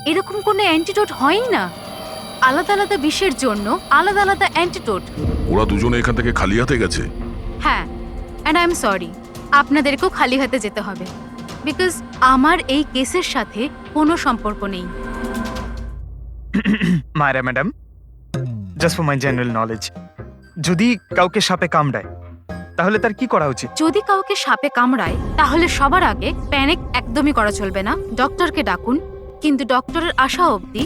এরকম কোনো অ্যান্টিডোট হয়ই না। আলাদা আলাদা বিষের জন্য আলাদা আলাদা অ্যান্টিডোট। ওরা দুজনে এখান থেকে খালি হাতে গেছে? হ্যাঁ, অ্যান্ড আই এম সরি, আপনাদেরকেও খালি হাতে যেতে হবে, বিকজ আমার এই কেসের সাথে কোনো সম্পর্ক নেই। Mayra madam, just for my general knowledge, যদি কাউকে সাপে কামড়ায় তাহলে তার কি করা উচিত? যদি কাউকে সাপে কামড়ায় তাহলে সবার আগে প্যানিক একদমই করা চলবে না। ডক্টরকে ডাকুন, কিন্তু ডক্টরের আসা অবধি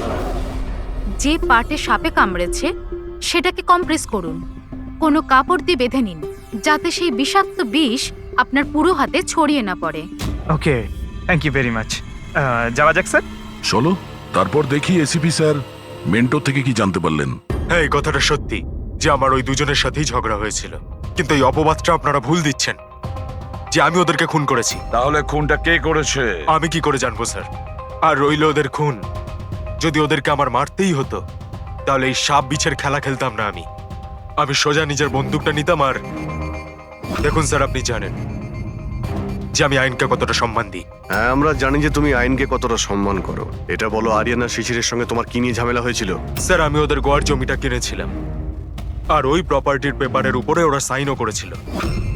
যে পার্টে সাপে কামড়েছে সেটাকে কম্প্রেস করুন। কোনো কাপড় দিয়ে বেঁধে নিন যাতে সেই বিষাক্ত বিষ আপনার পুরো হাতে ছড়িয়ে না পড়ে। ওকে, থ্যাংক ইউ ভেরি মাচ। যাওয়া যাক স্যার। চলো, তারপর দেখি এসিপি স্যার মেন্টর থেকে কি জানতে পারলেন। হ্যাঁ, এই কথাটা সত্যি যে আমার ওই দুজনের সাথেই ঝগড়া হয়েছিল, কিন্তু এই অপবাদটা আপনারা ভুল দিচ্ছেন যে আমি ওদেরকে খুন করেছি। তাহলে খুনটা কে করেছে? আমি কি করে জানবো স্যার? আর রইল ওদের খুন, যদি ওদেরকে আমার মারতেই হতো তাহলে এই সাপ বিছের খেলা খেলতাম না। আমি সোজা নিজের বন্দুকটা নিতাম। আর দেখুন স্যার, আপনি জানেন যে আমি আইনকে কতটা সম্মান দিই। হ্যাঁ, আমরা জানি যে তুমি আইনকে কতটা সম্মান করো। এটা বলো, আরিয়ানা শিশিরের সঙ্গে তোমার কি নিয়ে ঝামেলা হয়েছিল? স্যার, আমি ওদের গোয়ার জমিটা কিনেছিলাম, আর ওই প্রপার্টির পেপারের উপরে ওরা সাইনও করেছিল।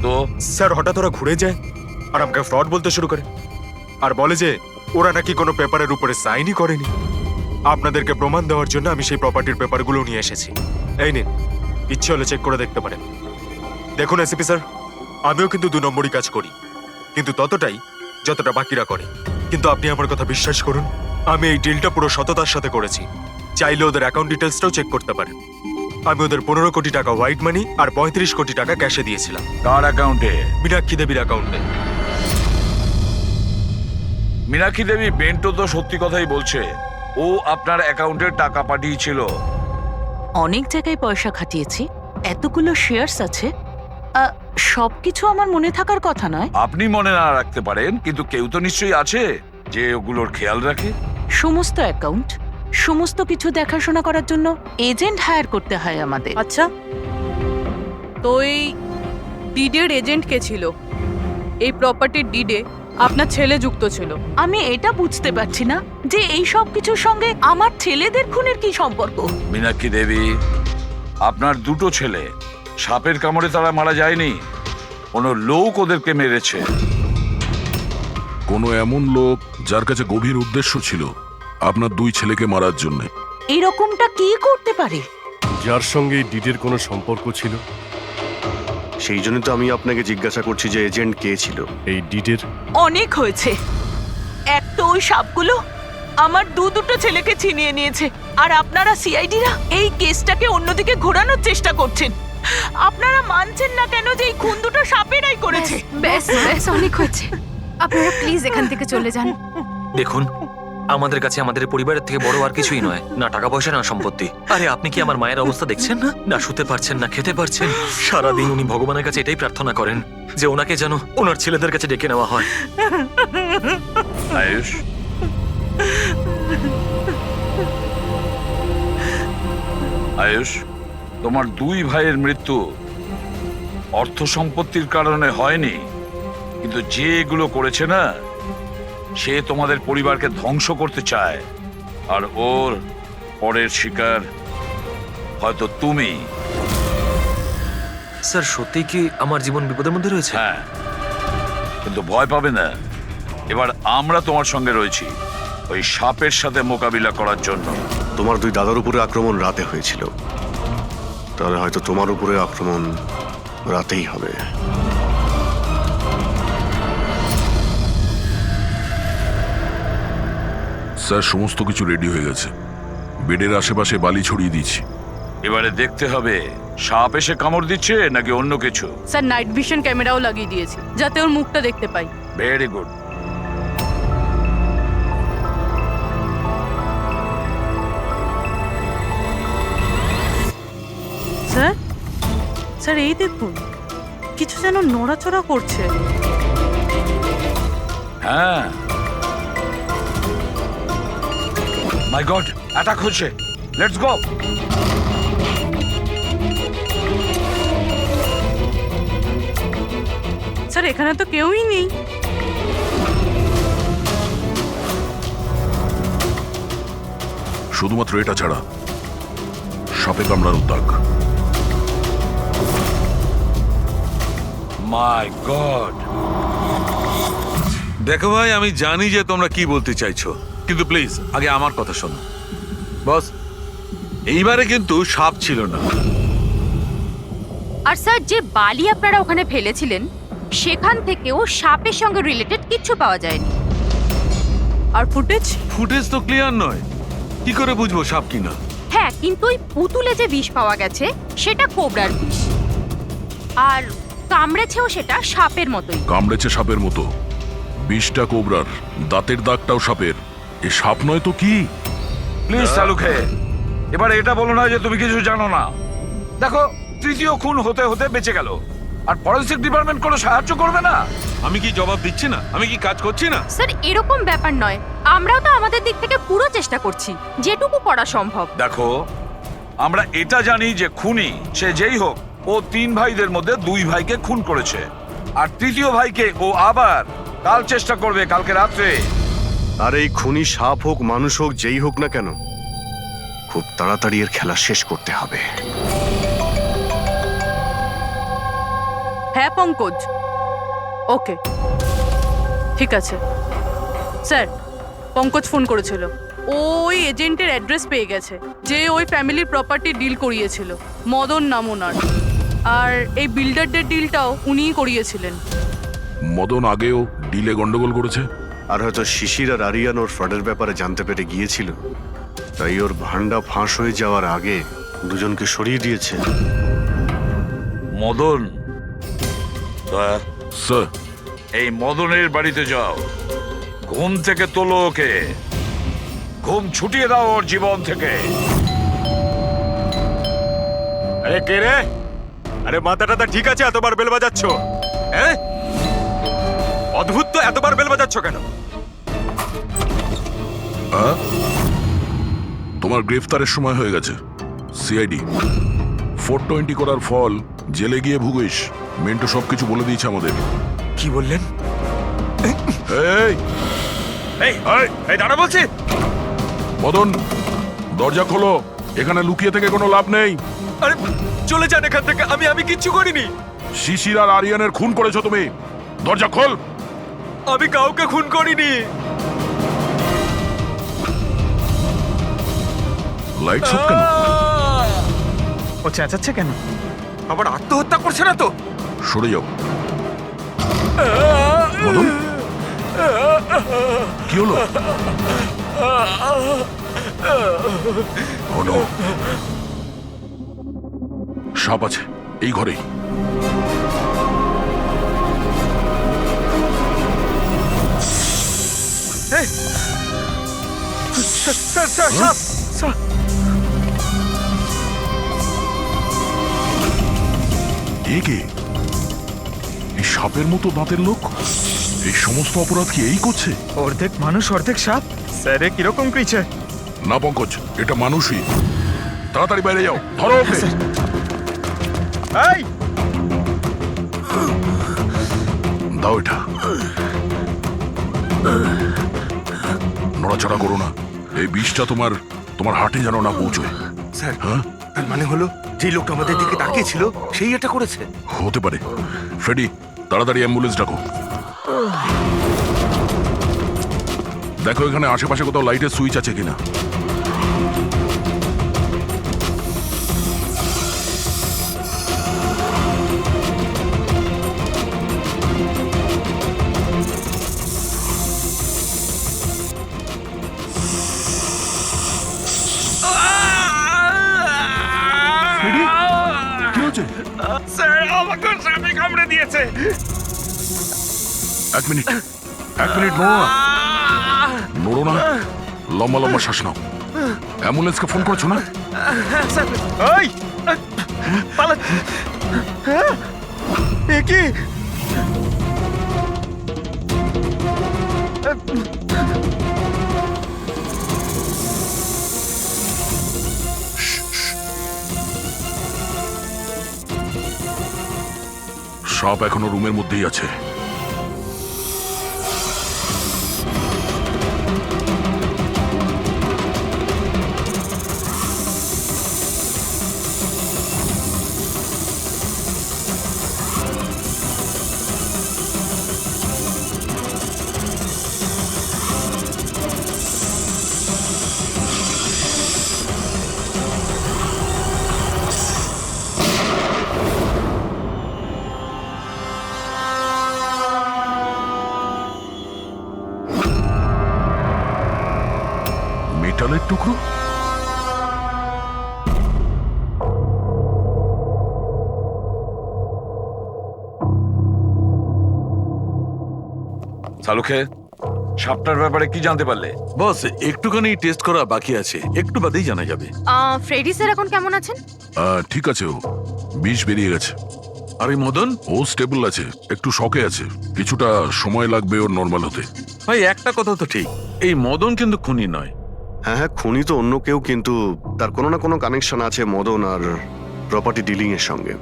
তো স্যার, হঠাৎ ওরা ঘুরে যায় আর আমাকে ফ্রড বলতে শুরু করে, আর বলে যে ওরা নাকি কোনো পেপারের উপরে সাইনই করেনি। আপনাদেরকে প্রমাণ দেওয়ার জন্য আমি সেই প্রপার্টির পেপারগুলো নিয়ে এসেছি। এই নিন, ইচ্ছে হলে চেক করে দেখতে পারেন। দেখুন এসিপি স্যার, আমিও কিন্তু 2 নম্বরই কাজ করি, কিন্তু ততটাই যতটা বাকিরা করে। কিন্তু আপনি আমার কথা বিশ্বাস করুন, আমি এই ডিলটা পুরো সততার সাথে করেছি। চাইলে ওদের অ্যাকাউন্ট ডিটেলসটাও চেক করতে পারেন। আমি ওদের 15 কোটি টাকা হোয়াইট মানি আর 35 কোটি টাকা ক্যাশে দিয়েছিলাম। কার অ্যাকাউন্টে? মীনাক্ষী দেবীর অ্যাকাউন্টে। মীনাক্ষী দেবী, বেন্টো তো সত্যি কথাই বলছে। ও আপনার অ্যাকাউন্টে টাকা পাঠিয়েছিল। অনেক জায়গায় পয়সা খাটিয়েছি, এতগুলো শেয়ার্স আছে, সবকিছু আমার মনে থাকার কথা নয়। আপনি মনে না রাখতে পারেন, কিন্তু কেউ তো নিশ্চয়ই আছে যে ওগুলোর খেয়াল রাখে। সমস্ত অ্যাকাউন্ট, সমস্ত কিছু দেখাশোনা করার জন্য এজেন্ট হায়ার করতে হয় আমাদের। আচ্ছা, তো এই ডিডের এজেন্ট কে ছিল? এই প্রপার্টির ডিডে আপনার ছেলে যুক্ত ছিল। আমি এটা বুঝতে পারছি না যে এই সব কিছুর সঙ্গে আমার ছেলেদের খুনের কি সম্পর্ক। মীনাক্ষী দেবী, আপনার দুটো ছেলে সাপের কামড়ে তারা মারা যায়নি, কোনো লোক ওদেরকে মেরেছে। কোনো এমন লোক যার কাছে গভীর উদ্দেশ্য ছিল আপনার দুই ছেলেকে মারার জন্য। এরকমটা কি করতে পারে? যার সঙ্গে ডিডের কোনো সম্পর্ক ছিল। সেই জন্য তো আমি আপনাকে জিজ্ঞাসা করছি যে এজেন্ট কে ছিল এই ডিডের। অনেক হয়েছে। এক তো ওই সাপগুলো আমার দুটো ছেলেকে ছিনিয়ে নিয়েছে, আর আপনারা সিআইডিরা এই কেসটাকে অন্যদিকে ঘোরানোর চেষ্টা করছেন। আপনারা মানছেন না কেন যে এই খুন দুটো সাপেরাই করেছে? ব্যাস ব্যাস, অনেক হচ্ছে। আপনারা প্লিজ এখান থেকে চলে যান। দেখুন, আমাদের কাছে আমাদের পরিবারের থেকে বড় আর কিছুই নয়, না টাকা পয়সা না সম্পত্তি। আরে আপনি কি আমার মায়ের অবস্থা দেখছেন না? না শুতে পারছেন না খেতে পারছেন। সারাদিন উনি ভগবানের কাছে এটাই প্রার্থনা করেন যে ওনাকে যেন ওনার ছেলেদের কাছে ডেকে নেওয়া হয়। আয়ুষ, আয়ুষ, তোমার দুই ভাইয়ের মৃত্যু অর্থ সম্পত্তির কারণে হয়নি, কিন্তু যে এগুলো করেছে না, সে তোমাদের পরিবারকে ধ্বংস করতে চায়, আর ওর পরের শিকার হয়তো তুমি। স্যার, সত্যি কি আমার জীবন বিপদের মধ্যে রয়েছে? হ্যাঁ, কিন্তু ভয় পাবে না। এবার আমরা তোমার সঙ্গে রয়েছি ওই সাপের সাথে মোকাবিলা করার জন্য। তোমার দুই দাদার উপরে আক্রমণ রাতে হয়েছিল, তাহলে হয়তো তোমার উপরে আক্রমণ রাতেই হবে। স্যার, সমস্ত কিছু রেডি হয়ে গেছে। বেডের আশেপাশে বালি ছড়িয়ে দিয়েছি। এবারে দেখতে হবে সাপ এসে কামড় দিচ্ছে নাকি অন্য কিছু। স্যার, নাইট ভিশন ক্যামেরাও লাগিয়ে দিয়েছি যাতে ওর মুখটা দেখতে পাই। Very good. স্যার, স্যার এই দেখুন, কিছু যেন নড়াচড়া করছে। হ্যাঁ, মাই গড, অ্যাটাক হচ্ছে। Let's go. স্যার, এখানে তো কেউই নেই। শুধুমাত্র এটা ছাড়া সাপে কামড়ানোর দাগ। মাই গড। দেখো ভাই, আমি জানি যে তোমরা কি বলতে চাইছো, কিন্তু প্লিজ আগে আমার কথা শোনো। বস, এইবারে কিন্তু সাপ ছিল না। আর স্যার, যে বালি আপনারা ওখানে ফেলেছিলেন সেখান থেকেও সাপের সঙ্গে রিলেটেড কিছু পাওয়া যায়নি। আর ফুটেজ তো ক্লিয়ার নয়, কি করে বুঝবো সাপ কিনা? হ্যাঁ, কিন্তু ওই পুতুলে যে বিষ পাওয়া গেছে সেটা কোবরার বিষ, আর কামড়েছেও সেটা সাপের মতোই। কামড়েছে সাপের মতো, বিষটা কোবরার, দাঁতের দাগটাও সাপের। এ সাপ নয় তো কি? প্লিজ শালুকে, এবার এটা বলো না যে তুমি কিছু জানো না। দেখো, তৃতীয় খুন হতে হতে বেঁচে গেল, আর ফরেনসিক ডিপার্টমেন্ট কোনো সাহায্য করবে না। আমি কি জবাব দিচ্ছি না? আমি কি কাজ করছি না? স্যার, এরকম ব্যাপার নয়, আমরাও তো আমাদের দিক থেকে পুরো চেষ্টা করছি যেটুকু করা সম্ভব। দেখো, আমরা এটা জানি যে খুনি সে যেই হোক, ও তিন ভাইদের মধ্যে দুই ভাইকে খুন করেছে, আর তৃতীয় ভাইকে ও আবার কাল চেষ্টা করবে, কালকে রাত্রে। আর এই খুনি সাপ হোক মানুষ হোক যেই হোক না কেন, খুব তাড়াতাড়ি এর খেলা শেষ করতে হবে। হ্যাঁ পঙ্কজ, ওকে ঠিক আছে। স্যার, পঙ্কজ ফোন করেছিল, ওই এজেন্টের অ্যাড্রেস পেয়ে গেছে যে ওই ফ্যামিলির প্রপার্টি ডিল করিয়েছিল। মদন নাম ওনার, আর এই বিল্ডারদের ডিলটাও উনিই করিয়েছিলেন। মদন আগেও ডিলে গন্ডগোল করেছে, আর হয়তো শিশির আর আরিয়ান ওর ফ্রডের ব্যাপারে জানতে পেরে গিয়েছিল, তাই ওর ভান্ডা ফাঁস হয়ে যাওয়ার আগে দুজনকে সরিয়ে দিয়েছে। মদন, দয়া, স্যার, এই মদনের বাড়িতে যাও, ঘুম থেকে তোলো ওকে, ঘুম ছুটিয়ে দাও ওর জীবন থেকে। আরে কে রে? আরে মাথাটা ঠিক আছে, এতবার বেল বাজাচ্ছ? হ্যাঁ, অদ্ভুত তো, এতবার বেল বাজাচ্ছ কেন? তোমার গ্রেফতারের সময় হয়ে গেছে। সিআইডি 420 করার ফল জেলে গিয়ে ভুগিস। মেন্টো সবকিছু বলে দিয়েছে আমাদের। কি বললেন? এই এই এই দাঁড়া বলছি। মদন, দরজা খোলো। এখানে লুকিয়ে থেকে কোনো লাভ নেই। আরে চলে যান এখান থেকে, আমি কিচ্ছু করিনি। শিশির আর আরিয়ানের খুন করেছো তুমি। দরজা খোল। আমি কাউকে খুন করিনি। লাইট সব কেন? ও চেঁচাচ্ছে কেন? আবার আত্মহত্যা করছে না তো? সরে যাও। মদন, কি হলো? Oh no. সাপ আছে এই ঘরেই। কে? এই সাপের মতো দাঁতের লোক এই সমস্ত অপরাধ কি এই করছে? অর্ধেক মানুষ অর্ধেক সাপ। স্যার এ কিরকম ক্রিচার? না পঙ্কজ, এটা মানুষই। তাড়াতাড়ি বাইরে যাও, ধরো ওকে। এই দাও এটা। নড়াচড়া করো না। এই বিষটা তোমার হার্টে যেন না পৌঁছয়। স্যার, তার মানে হলো যে লোকটা আমাদের দিকে তাকিয়েছিল সেই এটা করেছে। হতে পারে। ফ্রেডি, তাড়াতাড়ি অ্যাম্বুলেন্স ডাকো। দেখো এখানে আশেপাশে কোথাও লাইটের সুইচ আছে কিনা। স্যার, আমাকে সাপে কামড়ে দিয়েছে। এক মিনিট নড়ো না। লম্বা লম্বা শ্বাস নাও। অ্যাম্বুলেন্সকে ফোন করেছো না? এই পালা। এ কি? সাপ এখনো রুমের মধ্যেই আছে। মেটালের টুকরো? সালুখে, সাপটার ব্যাপারে কি জানতে পারলে? বস, একটুখানি টেস্ট করা বাকি আছে, একটু বাদেই জানা যাবে। ফ্রেডি স্যার এখন কেমন আছেন? ঠিক আছে, ও বিষ বেরিয়ে গেছে। আর এই মদন? ও স্টেবল আছে, একটু শকে আছে, কিছুটা সময় লাগবে ওর নর্মাল হতে। ভাই একটা কথা তো ঠিক, এই মদন কিন্তু খুনি নয়। হ্যাঁ, খুনি তো অন্য কেউ, কিন্তু তার কোনো না কোনো কানেকশন আছে মদন আর প্রপার্টি ডিলিং এর সঙ্গে।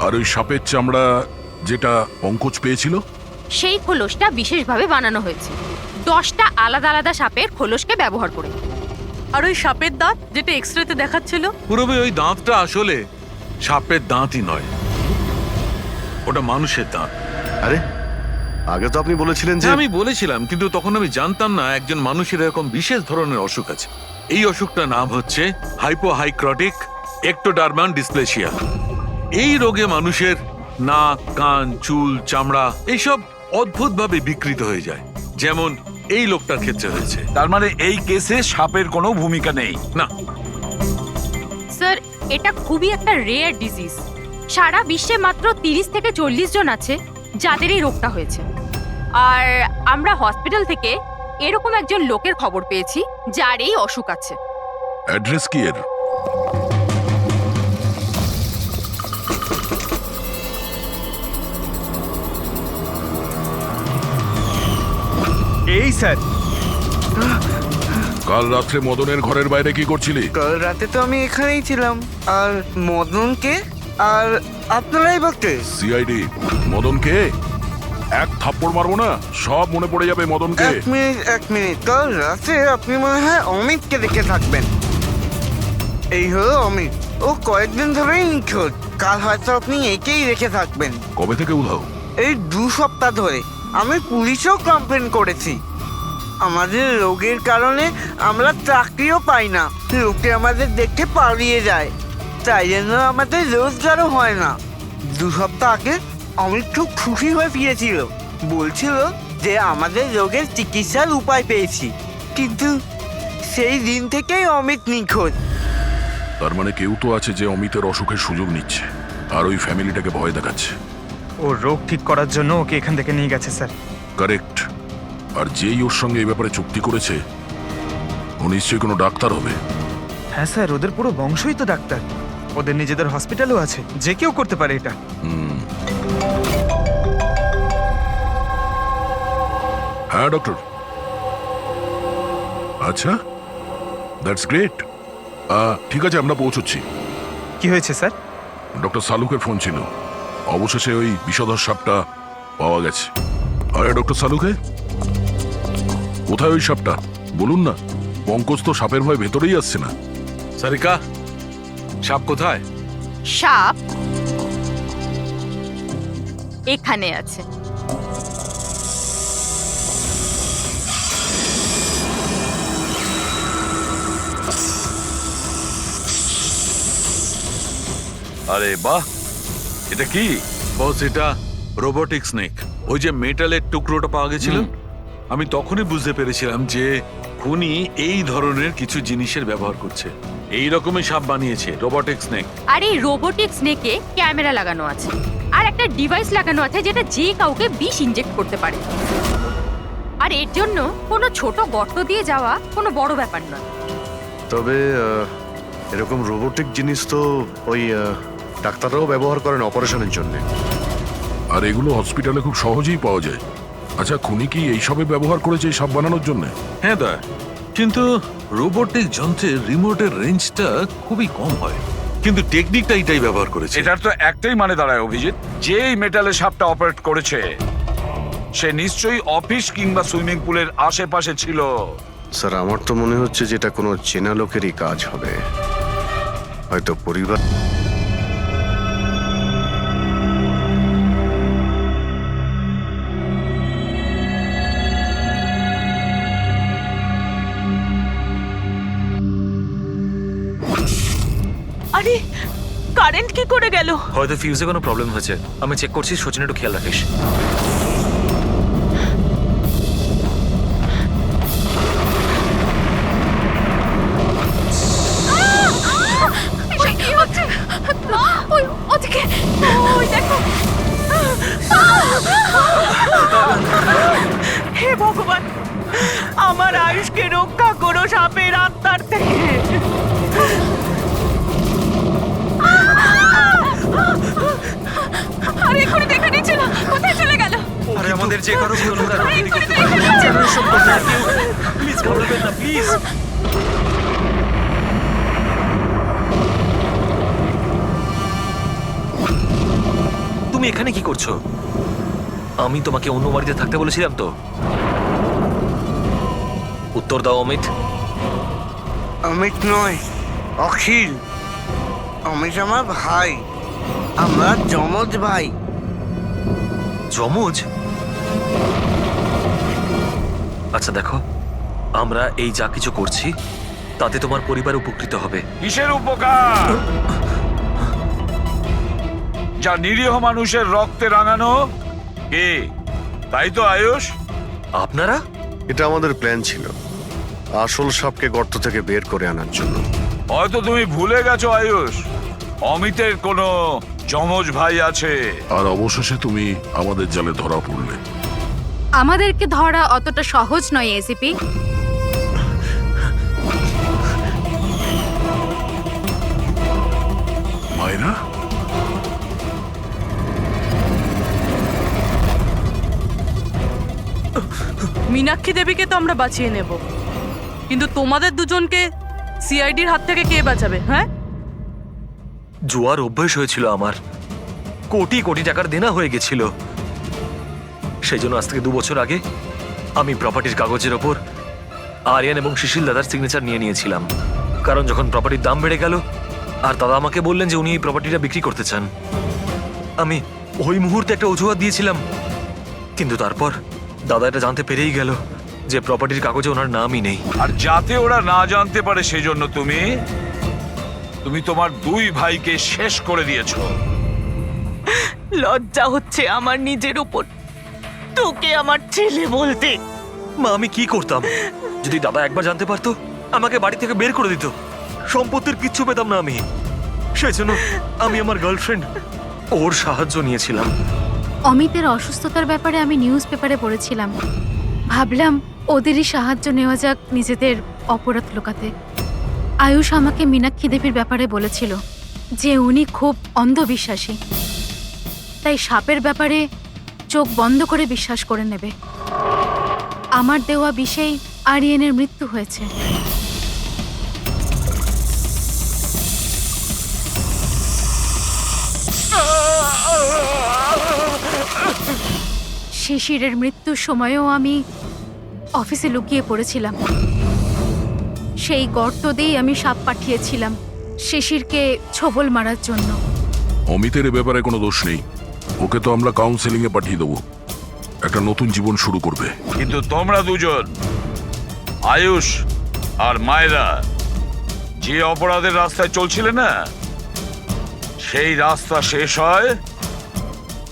আর ওই সাপের চামড়া যেটা পঙ্কজ পেয়েছিল, সেই খোলসটা বিশেষভাবে বানানো হয়েছে 10টা আলাদা আলাদা সাপের খোলসকে ব্যবহার করে। আর ওই সাপের দাঁত যেটা এক্সরেতে দেখাচ্ছিল, পুরোপুরি ওই দাঁতটা আসলে সাপের দাঁতই নয়, ওটা মানুষের দাঁত। আরে আগে তো আপনি বলেছিলেন যে... আমি বলেছিলাম, কিন্তু তখন আমি জানতাম না একজন মানুষের এরকম বিশেষ ধরনের অসুখ আছে। এই অসুখটার নাম হচ্ছে হাইপোহাইক্রটিক একটোডার্মান ডিসপ্লেসিয়া। এই রোগে মানুষের নাক, কান, চুল, চামড়া এইসব অদ্ভুতভাবে বিকৃত হয়ে যায়, যেমন এই লোকটার ক্ষেত্রে হয়েছে। তার মানে এই কেসে সাপের কোনো ভূমিকা নেই? না স্যার, এটা খুবই একটা রেয়ার ডিজিজ। সারা বিশ্বে মাত্র 30 থেকে 40 জন আছে যাদের এই রোগটা হয়েছে। আর আমরা হসপিটাল থেকে এরকম একজন লোকের খবর পেয়েছি যার এই অসুখ আছে। অ্যাড্রেস কি এর? এই স্যার, কাল রাত্রে মদনের ঘরের বাইরে কি করছিলি? কাল রাতে তো আমি এখানেই ছিলাম। আর মদনকে আর আপনারাই বলতে সিআইডি। মদনকে এক থাপ্পড় মারবো না, সব মনে পড়ে যাবে মদনকে। এক মিনিট, কাল রাতে আপনি মনে হয় অমিতকে দেখে থাকবেন। এই হলো অমিত, ও কয়েকদিন ধরেই নিখোঁজ। কাল হয়তো আপনি একেই রেখে থাকবেন। কবে থেকে উধাও? এই 2 সপ্তাহ ধরে। আমি পুলিশেও কমপ্লেন করেছি। আমাদের রোগের কারণে আমরা চাকরিও পাই না, লোকে আমাদের দেখে পালিয়ে যায়, তাই জন্য আমাদের রোজগারও হয় না। 2 সপ্তাহ আগে অমিত খুব খুশি হয়ে ফিরেছিল, বলছিল যে আমাদের রোগের চিকিৎসার উপায় পেয়েছি, কিন্তু সেই দিন থেকেই অমিত নিখোঁজ। তার মানে কেউ তো আছে যে অমিতের অসুখের সুযোগ নিচ্ছে আর ওই ফ্যামিলিটাকে ভয় দেখাচ্ছে। ও রোগ ঠিক করার জন্য ওকে এখান থেকে নিয়ে গেছে স্যার। কারেক্ট। আর যেই ওর সঙ্গে এই ব্যাপারে চুক্তি করেছে ও নিশ্চয়ই কোনো ডাক্তার হবে। হ্যাঁ স্যার, ওদের পুরো বংশই তো ডাক্তার। ওদের নিজেদের হসপিটালও আছে, যে কেউ করতে পারে এটা। হ্যাঁ ডক্টর। আচ্ছা, দ্যাটস গ্রেট। ঠিক আছে, আমরা পৌঁছচ্ছি। কি হয়েছে স্যার? ডক্টর সালুকের ফোন ছিল, অবশেষে ওই বিষধর সাপটা পাওয়া গেছে। আরে ডক্টর সালুকে, কোথায় ওই সাপটা বলুন না? পঙ্কজ তো সাপের ভয় ভেতরেই আসছে না। সারিকা, সাপ কোথায়? সাপ এখানে আছে। আরে বাহ, এটা কি? বস, এটা রোবোটিক স্নেক। ওই যে মেটালের টুকরোটা পাওয়া গেছিল, আমি তখনই বুঝতে পেরেছিলাম যে খুনি এই ধরনের কিছু জিনিসের ব্যবহার করছে। এই রকমই সাপ বানিয়েছে রোবোটিক স্নেক। আর এই রোবোটিক স্নেকে ক্যামেরা লাগানো আছে আর একটা ডিভাইস লাগানো আছে যেটা যে কাউকে বিষ ইনজেক্ট করতে পারে। আর এর জন্য কোনো ছোট গর্ত দিয়ে যাওয়া কোনো বড় ব্যাপার নয়। তবে এরকম রোবোটিক জিনিস তো ওই ডাক্তাররাও ব্যবহার করেন অপারেশনের জন্য। আর এগুলো হসপিটালে খুব সহজেই পাওয়া যায়। আচ্ছা, খুনি কি এইসবে ব্যবহার করেছে এই সাপ বানানোর জন্য? হ্যাঁ দা, কিন্তু রোবোটিক যন্ত্রের রিমোটের রেঞ্জটা খুবই কম হয়, কিন্তু টেকনিকটা এটাই ব্যবহার করেছে। এটার তো একটাই মানে দাঁড়ায় অভিজিৎ, যেই মেটালের সাপটা অপারেট করেছে সে নিশ্চয়ই অফিস কিংবা সুইমিং পুলের আশেপাশে ছিল। স্যার, আমার তো মনে হচ্ছে যে এটা কোনো চেনা লোকেরই কাজ হবে, হয়তো পরিবার। আরে কারেন্ট কি করে গেল? হয়তো ফিউজে কোনো প্রবলেম হয়েছে। আমি চেক করছি, সচিন একটু খেয়াল রাখিস। কি হচ্ছে? ওই ওদিকে, ওই দেখো। হে ভগবান, আমার আয়ুষকে রক্ষা করো সাপের আত্মার থেকে। আরে এখনই দেখা নিচ্ছে না, কোথায় চলে গেল? আরে আমাদের যে কারো প্লিজ ঘাবড়াবেন না, প্লিজ। তুমি এখানে কি করছো? আমি তোমাকে অন্য বাড়িতে থাকতে বলেছিলাম তো। উত্তর দাও অমিত। অমিত নয়, অখিল। অমিত আমার ভাই, আমরা যমজ ভাই। যমজ? আচ্ছা দেখো, আমরা এই যা কিছু করছি তাতে তোমার পরিবার উপকৃত হবে। কিসের উপকার? যা নিরীহ মানুষের রক্তে রাঙানো। কে? তাই তো আয়ুষ? আপনারা? এটা আমাদের প্ল্যান ছিল, আসল সাপকে গর্ত থেকে বের করে আনার জন্য। হয়তো তুমি ভুলে গেছো আয়ুষ, অমিতের কোনো যমজ ভাই আছে। আর অবশেষে তুমি আমাদের জালে ধরা পড়লে। আমাদেরকে ধরা অতটা সহজ নয় এসিপি। মায়েরা, মীনাক্ষী দেবীকে তো আমরা বাঁচিয়ে নেব, কিন্তু তোমাদের দুজনকে সিআইডির হাত থেকে কে বাঁচাবে? হ্যাঁ, জুয়ার অভ্যাস হয়েছিল আমার, কোটি কোটি টাকার দেনা হয়ে গেছিল। সেই জন্য আজ থেকে 2 বছর আগে আমি প্রপার্টির কাগজের ওপর আরিয়ান এবং সুশীল দাদার সিগনেচার নিয়ে নিয়েছিলাম। কারণ যখন প্রপার্টির দাম বেড়ে গেল আর দাদা আমাকে বললেন যে উনি এই প্রপার্টিটা বিক্রি করতে চান, আমি ওই মুহূর্তে একটা অজুহাত দিয়েছিলাম। কিন্তু তারপর দাদা এটা জানতে পেরেই গেল যে প্রপার্টির কাগজে ওনার নামই নেই। আর যাতে ওরা না জানতে পারে সেজন্য তুমি তোমার 2 ভাইকে শেষ করে দিয়েছো। লজ্জা হচ্ছে আমার নিজের উপর, তোকে আমার ছেলে বলতে। মা, আমি কি করতাম? যদি দাদা একবার জানতে পারতো আমাকে বাড়ি থেকে বের করে দিত, সম্পত্তির কিচ্ছু পেতাম না আমি। সেই জন্য আমি আমার গার্লফ্রেন্ড ওর সাহায্য নিয়েছিলাম। অমিতের অসুস্থতার ব্যাপারে আমি নিউজ পেপারে পড়েছিলাম, ভাবলাম ওদেরই সাহায্য নেওয়া যাক নিজেদের অপরাধ লুকাতে। আয়ুষ আমাকে মীনাক্ষী দেবীর ব্যাপারে বলেছিল যে উনি খুব অন্ধবিশ্বাসী, তাই সাপের ব্যাপারে চোখ বন্ধ করে বিশ্বাস করে নেবে। আমার দেওয়া বিষেই আরিয়ানের মৃত্যু হয়েছে। শিশিরের মৃত্যুর সময়ও আমি অফিসে লুকিয়ে পড়েছিলাম। সেই গর্ত দিয়েই আমি সাপ পাঠিয়েছিলাম শিশিরকে ছোবল মারার জন্য। অমিতের এ ব্যাপারে কোনো দোষ নেই, ওকে তো আমরা কাউন্সেলিং এ পাঠিয়ে দেবো, একটা নতুন জীবন শুরু করবে। কিন্তু তোমরা দুজন, আয়ুষ আর মায়েরা, যে অপরাধের রাস্তায় চলছিলে না, সেই রাস্তা শেষ হয়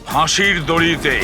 ফাঁসির দড়িতে।